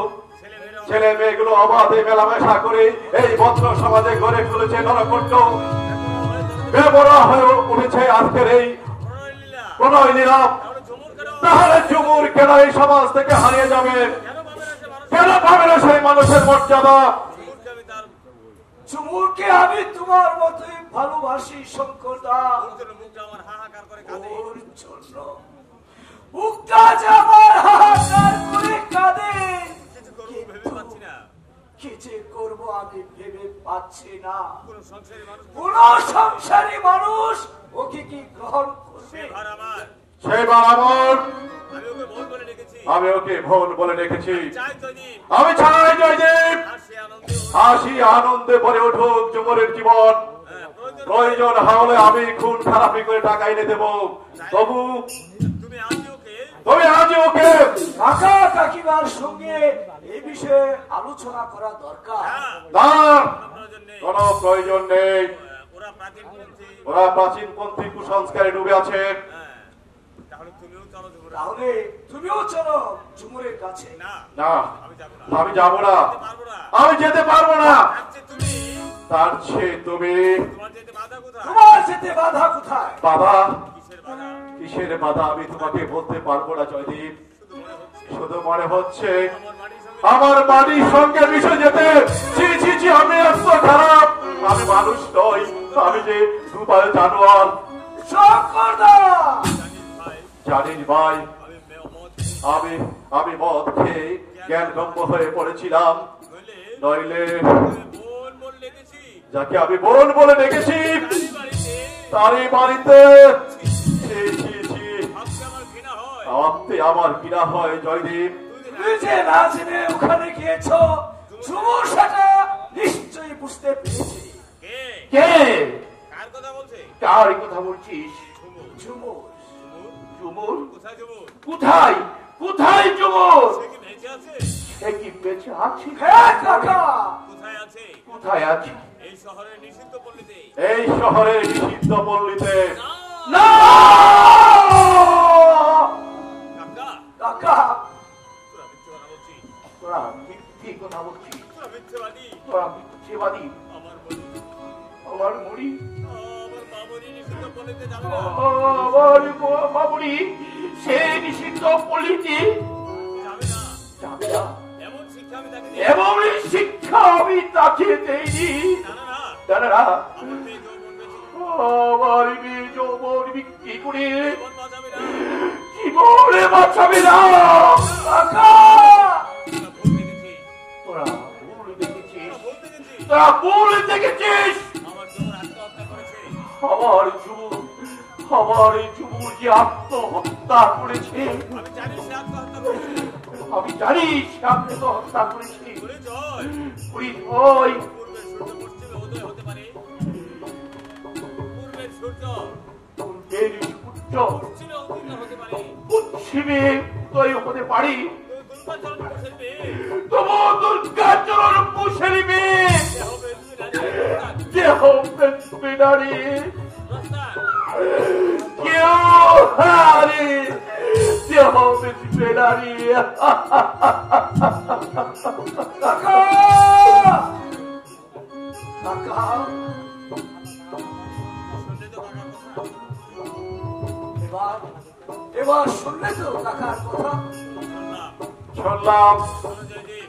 ছেলে মেয়েগুলো অবাধে মেলামেশা করে এই ভদ্র সমাজে গড়ে তুলেছে নরকণ্ঠ। বেপরা হয়ে উঠেছে আজকের এই প্রণয় নীরব। তাহলে ঝুমুর কেন এই সমাজ থেকে হারিয়ে যাবে? কেন পাবে না সেই মানুষের মর্যাদা? ঝুমুরকে আমি তোমার মতোই ভালোবাসি শঙ্কর দা। ওর জন্য মুক্তা যে আমার হাহাকার করে কাঁদে। কি যে করবো আমি ভেবে পাচ্ছি না। কোন সংসারী মানুষ ওকে কি গ্রহণ করবে? সেবার আমার আমি ওকে ভুল বলে রেখেছি। আমি চাই জয়দেব হাসি আনন্দে ভরে উঠুক ঝুমুরের জীবন। প্রয়োজন হলে আমি খুন খারাপি করে টাকা এনে দেব, তবু তুমি আজ ওকে কাকা কাকিমার সঙ্গে এই বিষয়ে আলোচনা করা দরকার। তার কোন প্রয়োজন নেই। ওরা প্রাচীনপন্থী কুসংস্কারে ডুবে আছে। তাহলে তুমিও চলো তাহলে তুমিও চলো ঝুমুরের কাছে। না, আমি যাব না, আমি যেতে পারবো না। তার চেয়ে তুমি, তোমার যেতে বাধা কোথায়? বাবা কিসের বাধা আমি তোমাকে বলতে পারবো না জয়দীপ। শুধু মনে হচ্ছে আমার বাড়ির সঙ্গে মিশে যেতে। ছি ছি ছি, আমি এত খারাপ, আমি মানুষ নই, আমি যে দুপায়ে জানোয়ার। জানিস ভাই, আমি মদ খেয়ে জ্ঞানগম্য হয়ে পড়েছিলাম। নইলে যাকে আমি বোন বলে ডেকেছি তারই বাড়িতে আমার ঘৃণা হয় জয়দীপ। তুমি যে না জেনে ওখানে গিয়েছো, ঝুমুর সেটা নিশ্চয়ই বুঝতে পেরেছি। কে? কার কথা বলছে? কার কথা বলছিস? ঝুমুর। ঝুমুর? কোথায় ঝুমুর? কোথায় কোথায় ঝুমুর? সে কি বেঁচে আছে? সে কি বেঁচে আছে? হ্যাঁ কাকা। কোথায় আছে? কোথায় আছে? এই শহরের নিষিদ্ধ পল্লীতে। এই শহরের নিষিদ্ধ পল্লীতে। না কাকা, কাকা, তোরা মিথ্যে কথা বলছিস। তোরা মিথ্যে কথা বলছিস। তোরা মিথ্যেবাদী। তোরা মিথ্যেবাদী। আমার বলি, আমার মুড়ি, আমার মামুনি নিষিদ্ধ পল্লীতে যাবে না। আমার মামুড়ি সে নিষিদ্ধ পল্লীতে যাবে না। যাবে না। এমন শিক্ষা আমি তাকে দিই। এমনই শিক্ষা আমি তাকে দেইনি। না না না, জানেরা আমার মেয়ে যৌবন বেঁচে আমার মেয়ে যৌবন বিক্রি করে জীবন বাঁচাবে না। জীবনে বাঁচাবে না। কাকা, তোরা ভুল দেখেছিস। তোরা ভুল দেখেছিস, তোরা ভুল তোরা ভুল দেখেছিস। দেখেছিস। আমার যৌবন আত্মহত্যা করেছে। আমার যুবক যে আত্মহত্যা করেছে। আমি জানি সে আত্মহত্যা করেছে। আমি জানি সে আত্মহত্যা করেছে। বলে জয়, ওই পূর্বের সূর্য পশ্চিমে উদয় হতে পারে। পূর্বের সূর্য পূর্বের সূর্য পশ্চিমে উদয় হতে পারে। পশ্চিমে উদয় হতে পারি। দুর্গাচরণ বসে মেয়ে তবু দুর্গাচরণ পুষের মেয়ে দেহ বেঁচবে না রে। দেহ বেঁচবে না রে। রাস্তায় কেউ হারে দেহ বেঁচবে না রে। কাকা, কাকা, শুনলে তো কাকার কথা? এবার এবার শুনলে তো কাকার কথা? শুনলাম। শোনো জয়দেব,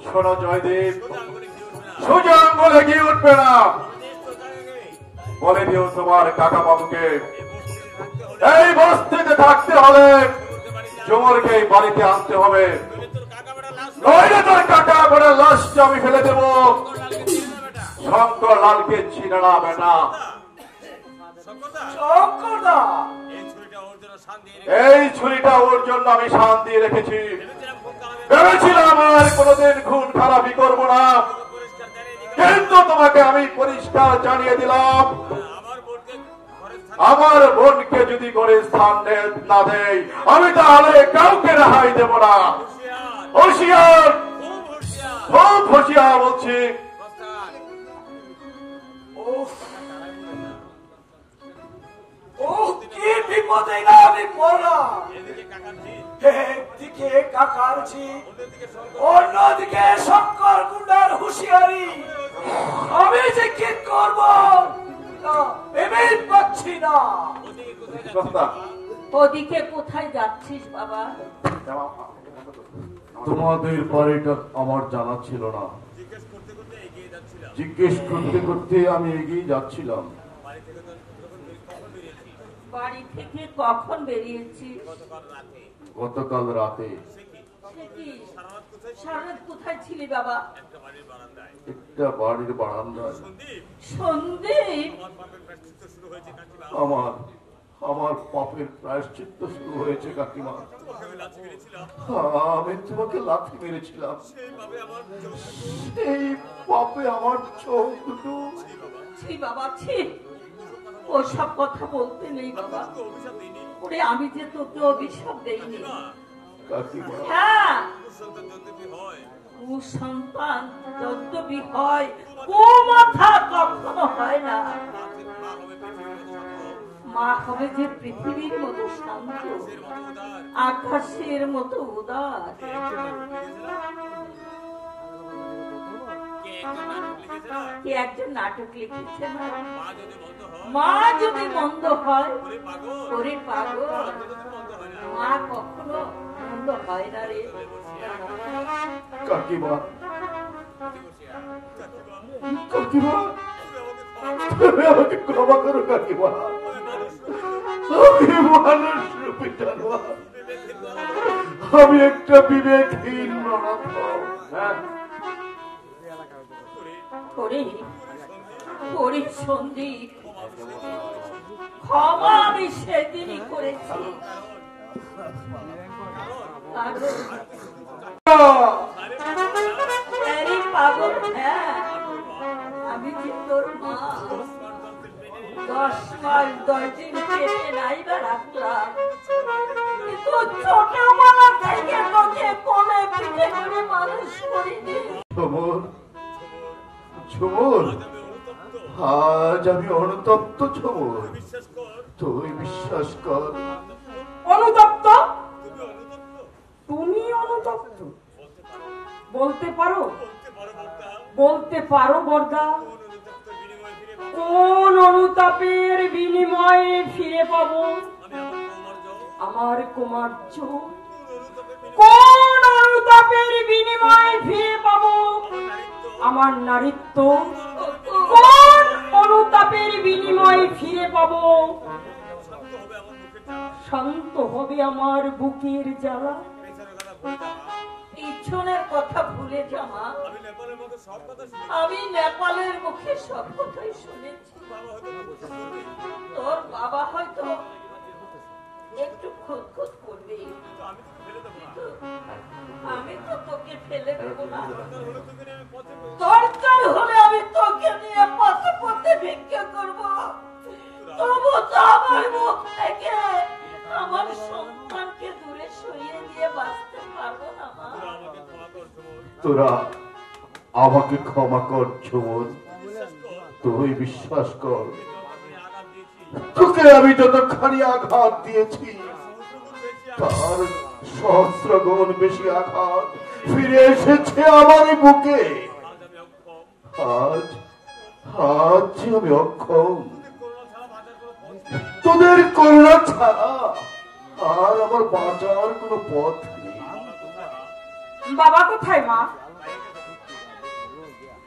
শোনো জয়দেব, সোজা আঙ্গুলে সোজা আঙ্গুলে গিয়ে উঠবে না। গিয়ে উঠবে না। আমাদের তো কাকাকে বলে দিও তোমার কাকা বাবুকে এই বস্তিতে থাকতে এই বস্তিতে থাকতে হলে হলে ঝুমুরকে বাড়িতে আনতে জমরকে এই বাড়িতে আনতে হবে। হবে। তোর কাকা বেটা লাশ নইলে তোর কাকা করে লাশটা আমি ফেলে দেবো। লালকে চিনে না বেটা। শঙ্কর লালকে চিনে না বেটা। শঙ্করদা, শঙ্করদা, এই ছুরিটা ওর জন্য শান দিয়ে এই ছুরিটা ওর জন্য আমি শান দিয়ে রেখেছি। ভেবেছিলাম খুব কালামে ভেবেছিলাম আর কোনোদিন খুন খারাপি করবো না, পরিষ্কার জানিয়ে দিকে কিন্তু তোমাকে আমি পরিষ্কার জানিয়ে দিলাম আমার বোনকে ঘরে স্থান আমার বোনকে যদি করে স্থান না দেয় আমি তাহলে কাউকে রেহাই দেব না। হুঁশিয়ার, হুঁশিয়ার, খুব হুঁশিয়ার। খুব হুঁশিয়ার বলছি। প্রস্থান। উফ, উফ, কি বিপদে না আমি পড়লাম। এদিকে কাকার জি, একদিকে কাকার জি, অন্যদিকে শঙ্কর। অন্যদিকে শঙ্কর গুন্ডার হুঁশিয়ারি। আমি যে কি করব তা ভেবেই পাচ্ছি না। ওদিকে কোথায় যাচ্ছে সস্তা। বাবা? ওদিকে কোথায় যাচ্ছিস বাবা? তোমাদের বাড়িটা আমার জানা ছিল না। জিজ্ঞেস করতে করতে এগিয়ে যাচ্ছিলাম। জিজ্ঞেস করতে করতে আমি এগিয়ে যাচ্ছিলাম। বাড়ি থেকে তো কখন বেরিয়েছি? বাড়ি থেকে কখন বেরিয়েছিস? গতকাল রাতে। গতকাল রাতে সে কি? সে কি সারা রাত কোথায় ছিল? সারা রাত কোথায় ছিলি বাবা? একটা বাড়ির বারান্দায়। একটা বাড়ির বারান্দায় সন্দীপ, সন্দীপ, আমার বাপের প্রায়শ্চিত্ত শুরু হয়েছে কাকিমা। আমার আমার পাপের প্রায়শ্চিত্ত শুরু হয়েছে কাকিমা। তোমাকে আমি লাথি মেরেছিলাম। আমি তোমাকে লাথি মেরেছিলাম, সেইভাবে আমার চোখ এই পাপে আমার চোখ দুটো। ছি বাবা ছি, ওসব কথা বলতে নেই বাবা। তো অভিশাপ দিইনি। ওরে আমি যে তোকে অভিশাপ দেইনি। না, কাকিমা হ্যাঁ, সন্তান যদ্যপি হয়, কুসন্তান যদ্যপি হয়, কুমাথা কখনো হয় না। মা হবে পৃথিবীর সত্য। মা হবে যে পৃথিবীর মতো শান্ত, আকাশের মতো উদার। কে একজন নাটক লিখেছে না, মা যদি মন্দ হয় ওরে পাগল, মা কখনো মন্দ হয় না রে। কাকিমা, কাকিমা, তুমি আমাকে ক্ষমা করো কাকিমা। আমি মানুষ রূপী জানোয়ার, আমি একটা বিবেকহীন মানব। সন্দীপ, ক্ষমা আমি সেদিনই করেছি। পাগল, হ্যাঁ আমি যে তোর মা, 10 মাস 10 দিন পেটে নাইবা রাখলাম, কিন্তু ছোটবেলা থেকে তোকে কোলে পিঠে করে মানুষ করিনি। ঝুমুর, ঝুমুর, আজ আমি অনুতপ্ত ঝুমুর, তুই বিশ্বাস কর। অনুতপ্ত? তুমি অনুতপ্ত বলতে পারো? বলতে পারো বর্দা? কোন অনুতাপের বিনিময়ে ফিরে পাবো আমার কুমার্য? কোন অনুতাপের বিনিময়ে ফিরে পাবো আমার নারীত্ব? কোন অনুতাপের বিনিময়ে ফিরে পাবো শান্ত হবে আমার বুকের জ্বালা? পিছনের কথা ভুলে যাওয়া, আমি নেপালের মুখে সব কথাই শুনেছি। তোর বাবা হয়তো একটু খুঁতখুত করবে, আমি তো তোকে ফেলে দেবো না। দরকার হলে আমি তোকে নিয়ে পথে পথে ভিক্ষা করবো, তবু তো আমার মুখ থেকে আমার সন্তানকে দূরে সরিয়ে দিয়ে বাঁচতে পারবো না মা। তোরা আমাকে ক্ষমা কর ঝুমুর, তুই বিশ্বাস কর। তোকে আমি যতখানি আঘাত দিয়েছি তার সহস্রগুণ বেশি আঘাত ফিরে এসেছে আমার বুকে। আজ আজ আমি অক্ষম, তোদের করুণা ছাড়া আর আমার বাঁচার কোনো পথ নেই। বাবা কোথায় মা?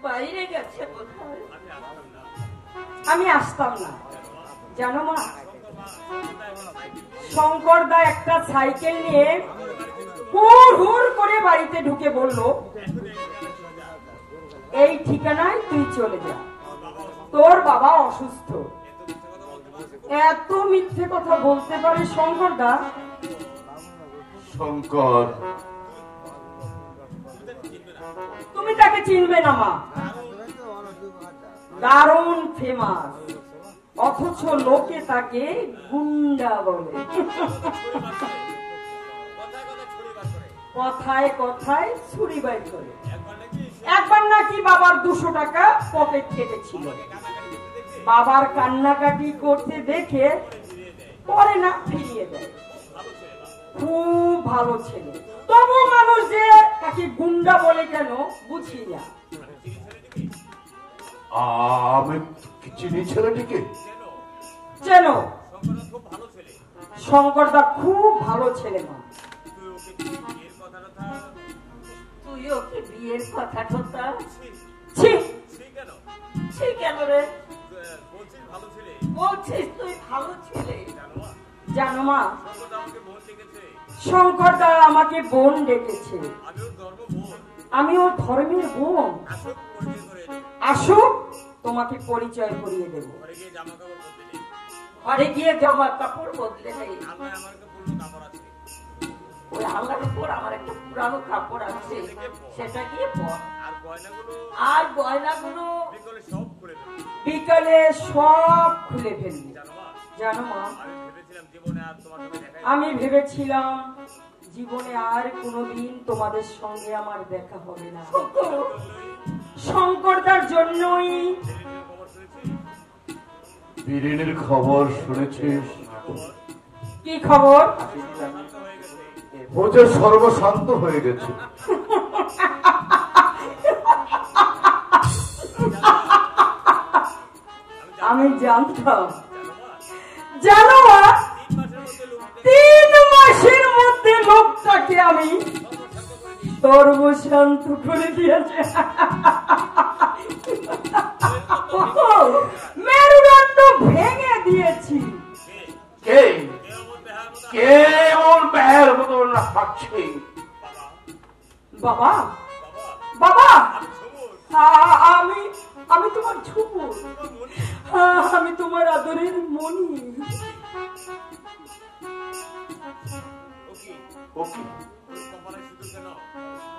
বাইরে গেছে কোথায়? আমি আসতাম না জানো মা। শঙ্করদা একটা সাইকেল নিয়ে হুড় হুড় করে বাড়িতে ঢুকে বলল, এই ঠিকানায় তুই চলে যা, তোর বাবা অসুস্থ। এত মিথ্যে কথা বলতে পারে শঙ্করদা? শঙ্কর, তুমি তাকে চিনবে না মা, দারুণ ফেমাস, অথচ লোকে তাকে গুন্ডা বলে। কথায় কথায় ছুরি বাইর করে। একবার নাকি বাবার 200 টাকা পকেট কেটেছিল, বাবার কান্নাকাটি করতে দেখে পরে না ফিরিয়ে দেয়। খুব ভালো ছেলে, তবু মানুষ যে তাকে গুন্ডা বলে কেন বুঝি না। আমি চিনি ছেলেটিকে। চেন? শঙ্করদা খুব ভালো ছেলে মা। তুই ওকে বিয়ের কথা টথা কেন রে বলছিস? তুই ভালো ছেলে জানো মা। শঙ্করদা আমাকে বোন ডেকেছে, আমি ওর ধর্মের বোন। আসুক, তোমাকে পরিচয় করিয়ে দেব। ঘরে গিয়ে জামা কাপড় বদলে নেই, ওই আল্লাহর উপর আমার একটা পুরানো কাপড় আছে, সেটা গিয়ে পর। আর গয়নাগুলো বিকালে সব খুলে ফেলবি জানো মা। আমি ভেবেছিলাম জীবনে আর কোনোদিন তোমাদের সঙ্গে আমার দেখা হবে না। শঙ্করদার জন্যই বীরেনের খবর শুনেছিস? কি খবর? ও যে সর্বশান্ত হয়ে গেছে। আমি জানতাম, জানো 3 মাসের মধ্যে লোকটাকে আমি সর্বশান্ত করে দিয়েছে। মেরুদণ্ড ভেঙে দিয়েছি। কে কে ওর বেহের মতন হাঁটছে? বাবা, বাবা, আমি আমি তোমার ঝুপু, আমি তোমার আদরের মনি।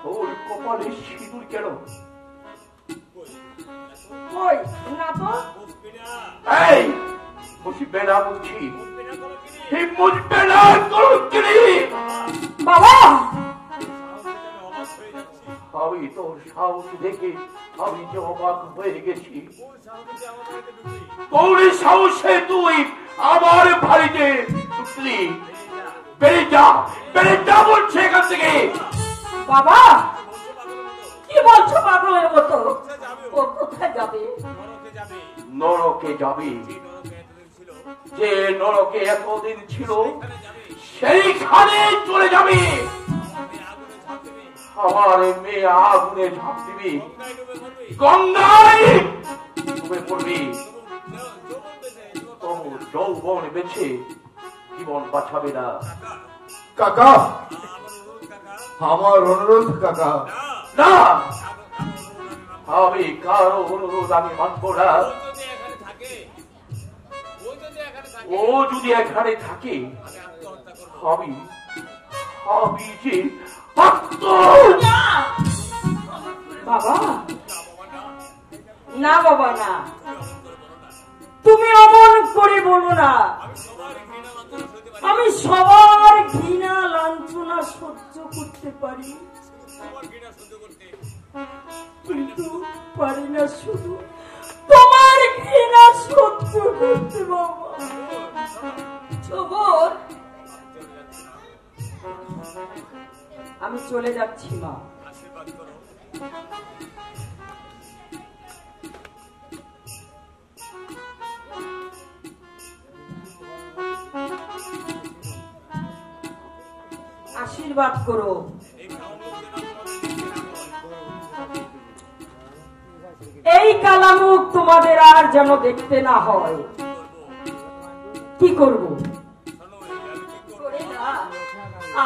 ওর কপালে সিঁদুর কেন? কই না তো। এই মুসিবে না বলছি, এই মুসিবে না করছি। বাবা, আমি তোর সাহস দেখে আমি যে অবাক হয়ে গেছি। তোর সাহসে তুই আমার বাড়িতে ঢুকলি? বেড়ে যা বলছে এখান থেকে। বাবা কি বলছো পাগলের মতো? ও কোথায় যাবে? নরকে যাবে। যে নরকে এতদিন ছিল সেইখানে চলে যাবে। আমার মেয়ে আগুনে ঝাঁপ দিবি, গঙ্গায় ডুবে পড়বি। তোর যৌবন বেছে জীবন বাঁচাবে না। কাকা, আমার অনুরোধ কাকা। না, আমি কারো অনুরোধ আমি মানব না। ও যদি এখানে থাকে আমি যে বাবা, না বাবা না, তুমি অমন করে বলো না। আমি সবার ঘৃণা লাঞ্ছনা সহ্য করতে পারি, কিন্তু পারি না শুধু তোমার ঘৃণা সহ্য করতে। বাবা সবর, আমি চলে যাচ্ছি মা। আশীর্বাদ করো। এই কালামুখ তোমাদের আর যেন দেখতে না হয়। কি করব?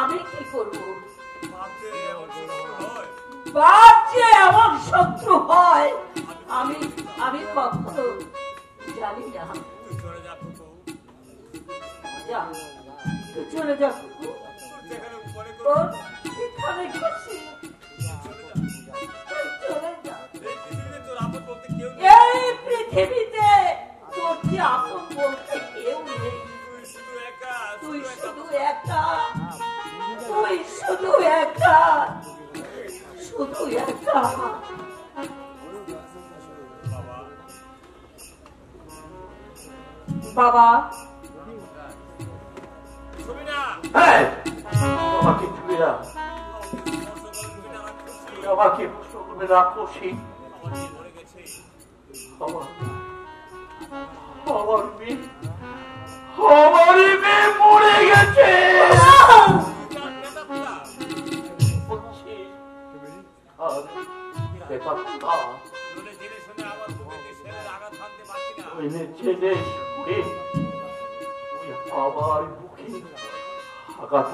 আমি কি করব? বাপ যে এমন শত্রু হয় আমি কখনো জানি না। যা, তুই চলে যা। এই পৃথিবীতে তোর যে আপন বলতে কেউ নেই। তুই শুধু একা, তুই শুধু একা, শুধু একা। বাবা, আমাকে ছুঁয়ে না, আমাকে প্রশ্ন করবে না। খুশি আমার মেয়ে মরে গেছে। আবার বুকে আঘাত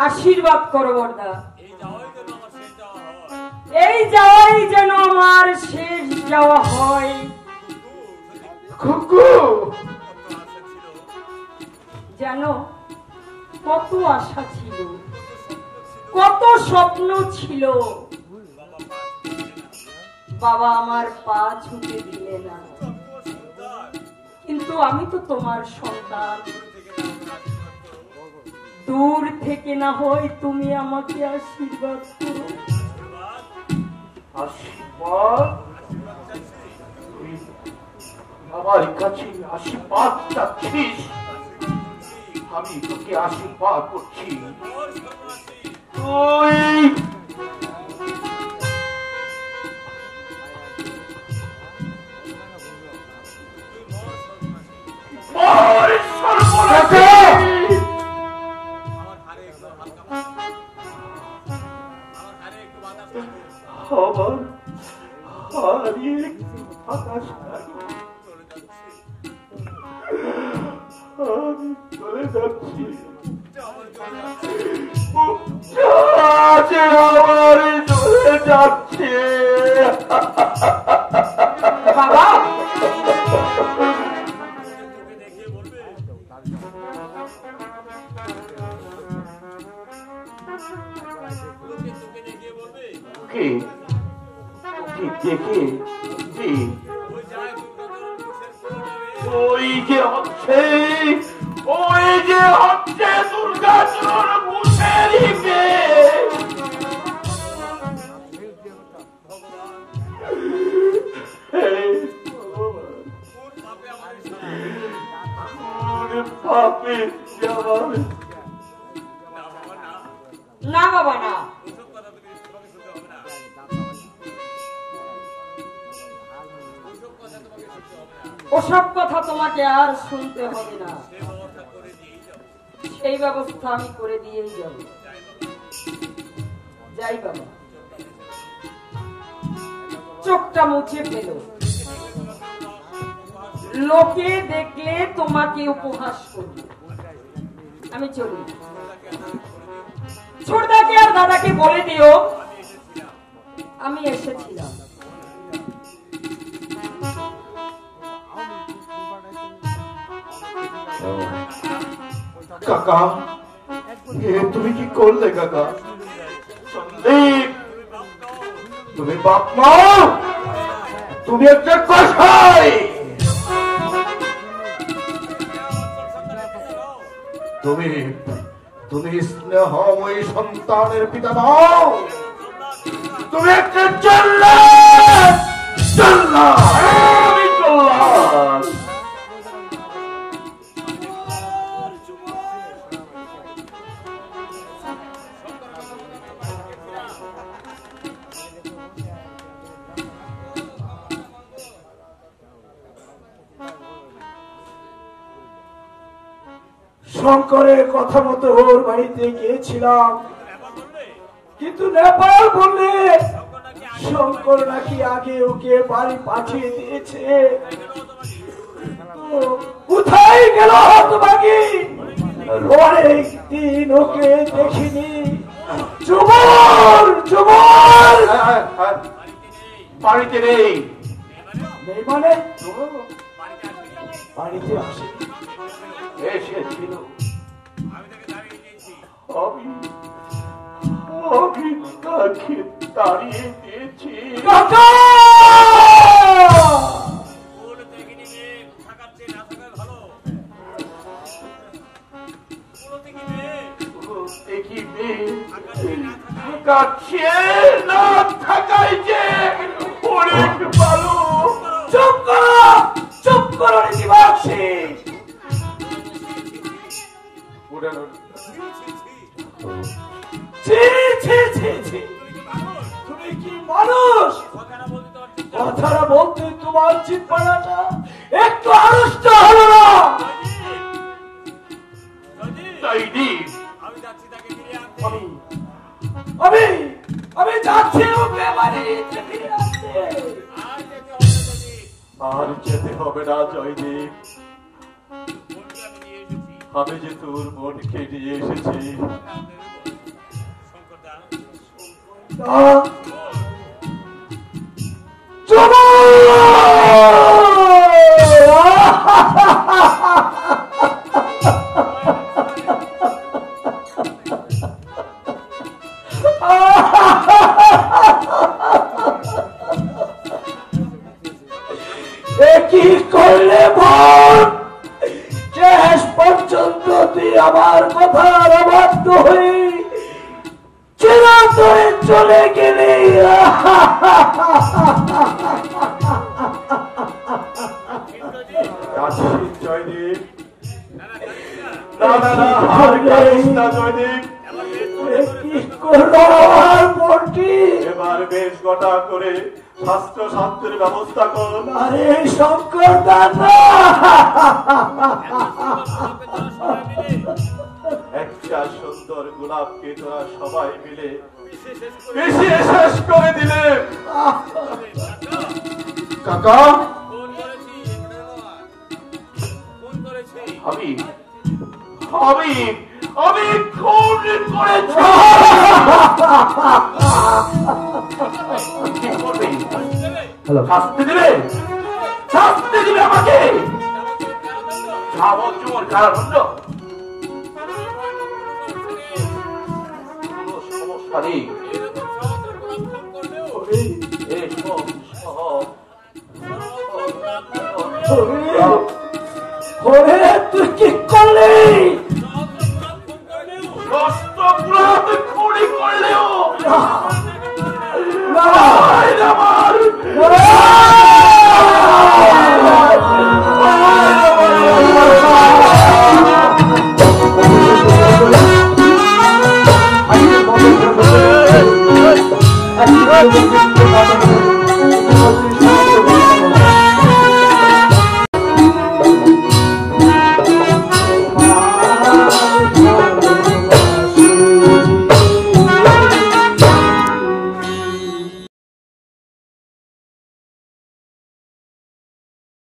আশীর্বাদ করো বর্দা। এই যাওয়াই যেন আমার শেষ যাওয়া হয়। খুকু, যা জানো কত আশা ছিল, কত স্বপ্ন ছিল, বাবা আমার পা ছুঁতে দিলে না, কিন্তু আমি তো তোমার সন্তান। দূর থেকে না হয় তুমি আমাকে আশীর্বাদ করো। আশীর্বাদ? আমার কাছে আশীর্বাদ চাচ্ছিস? আমি তোকে আশীর্বাদ করছি, তুই আমি চলে যাচ্ছি, আমার চলে যাচ্ছে বাবা। দেখে ওই যে হচ্ছে দুর্গাচরণ মুখেরই না বাবা না, ওসব কথা তোমাকে আর শুনতে হবে না, সেই ব্যবস্থা আমি করে দিয়েই যাব। যাই বাবা, চোখটা মুছে ফেলো, লোকে দেখলে তোমাকে উপহাস করবে। আমি চলি। ছোটদাকে আর দাদাকে বলে দিও আমি এসেছিলাম। কাকা, তুমি কি করলে কাকা? সন্দীপ, তুমি বাপ মা, তুমি একটা কসাই, তুমি স্নেহময়ী সন্তানের পিতা দাও, তুমি একটা জল্লাদ, আমি জল্লাদ। শঙ্করের কথা মতো ওর বাড়িতে গিয়েছিলাম, কিন্তু নেপাল বললে শঙ্কর নাকি আগে ওকে বাড়ি পাঠিয়ে দিয়েছে। কোথায় গেল তোমাকে? অনেক দিন ওকে দেখিনি। চুমর চুমর বাড়িতে নেই। নেই মানে? বাড়িতে আসে এসেছিল, আমি তাকে তাড়িয়ে দিয়েছি। থাকাচ্ছে না থাকাই যে অনেক ভালো। চুপ করো, চুপ করো নীতি বলছি। তুমি কি মানুষ? কথাটা বলতে তোমার চিৎপাড়াটা একটু আড়ষ্ট হলো না? আমি যাচ্ছি ওকে বাড়িতে ফিরে আসতে। আর যেতে হবে না জয়দীপ, আমি যে তোর বোনকে নিয়ে এসেছি। এ কি করলে বোন? শেষ পর্যন্ত তুই আমার কথার অবাধ্য হয়ে চিরতরে চলে গেলে। জয়দীপ, না না না, আর কাঁদিস না জয়দীপ। কি করলো আমার বোনটি? এবার বেশ গোটা করে স্বাস্থ্য শান্তির ব্যবস্থা কর। আরে শঙ্কর দাদা, একটা সুন্দর গোলাপকে তোরা সবাই মিলে মিশিয়ে শেষ করে দিলে। কাকা, আমি আমি আমি খুন করেছি। কি করবে? শাস্তি দিবে, শাস্তি দিবে আমাকে। যাবজ্জীবন কারাদণ্ড। সমস্যা নেই। ওরে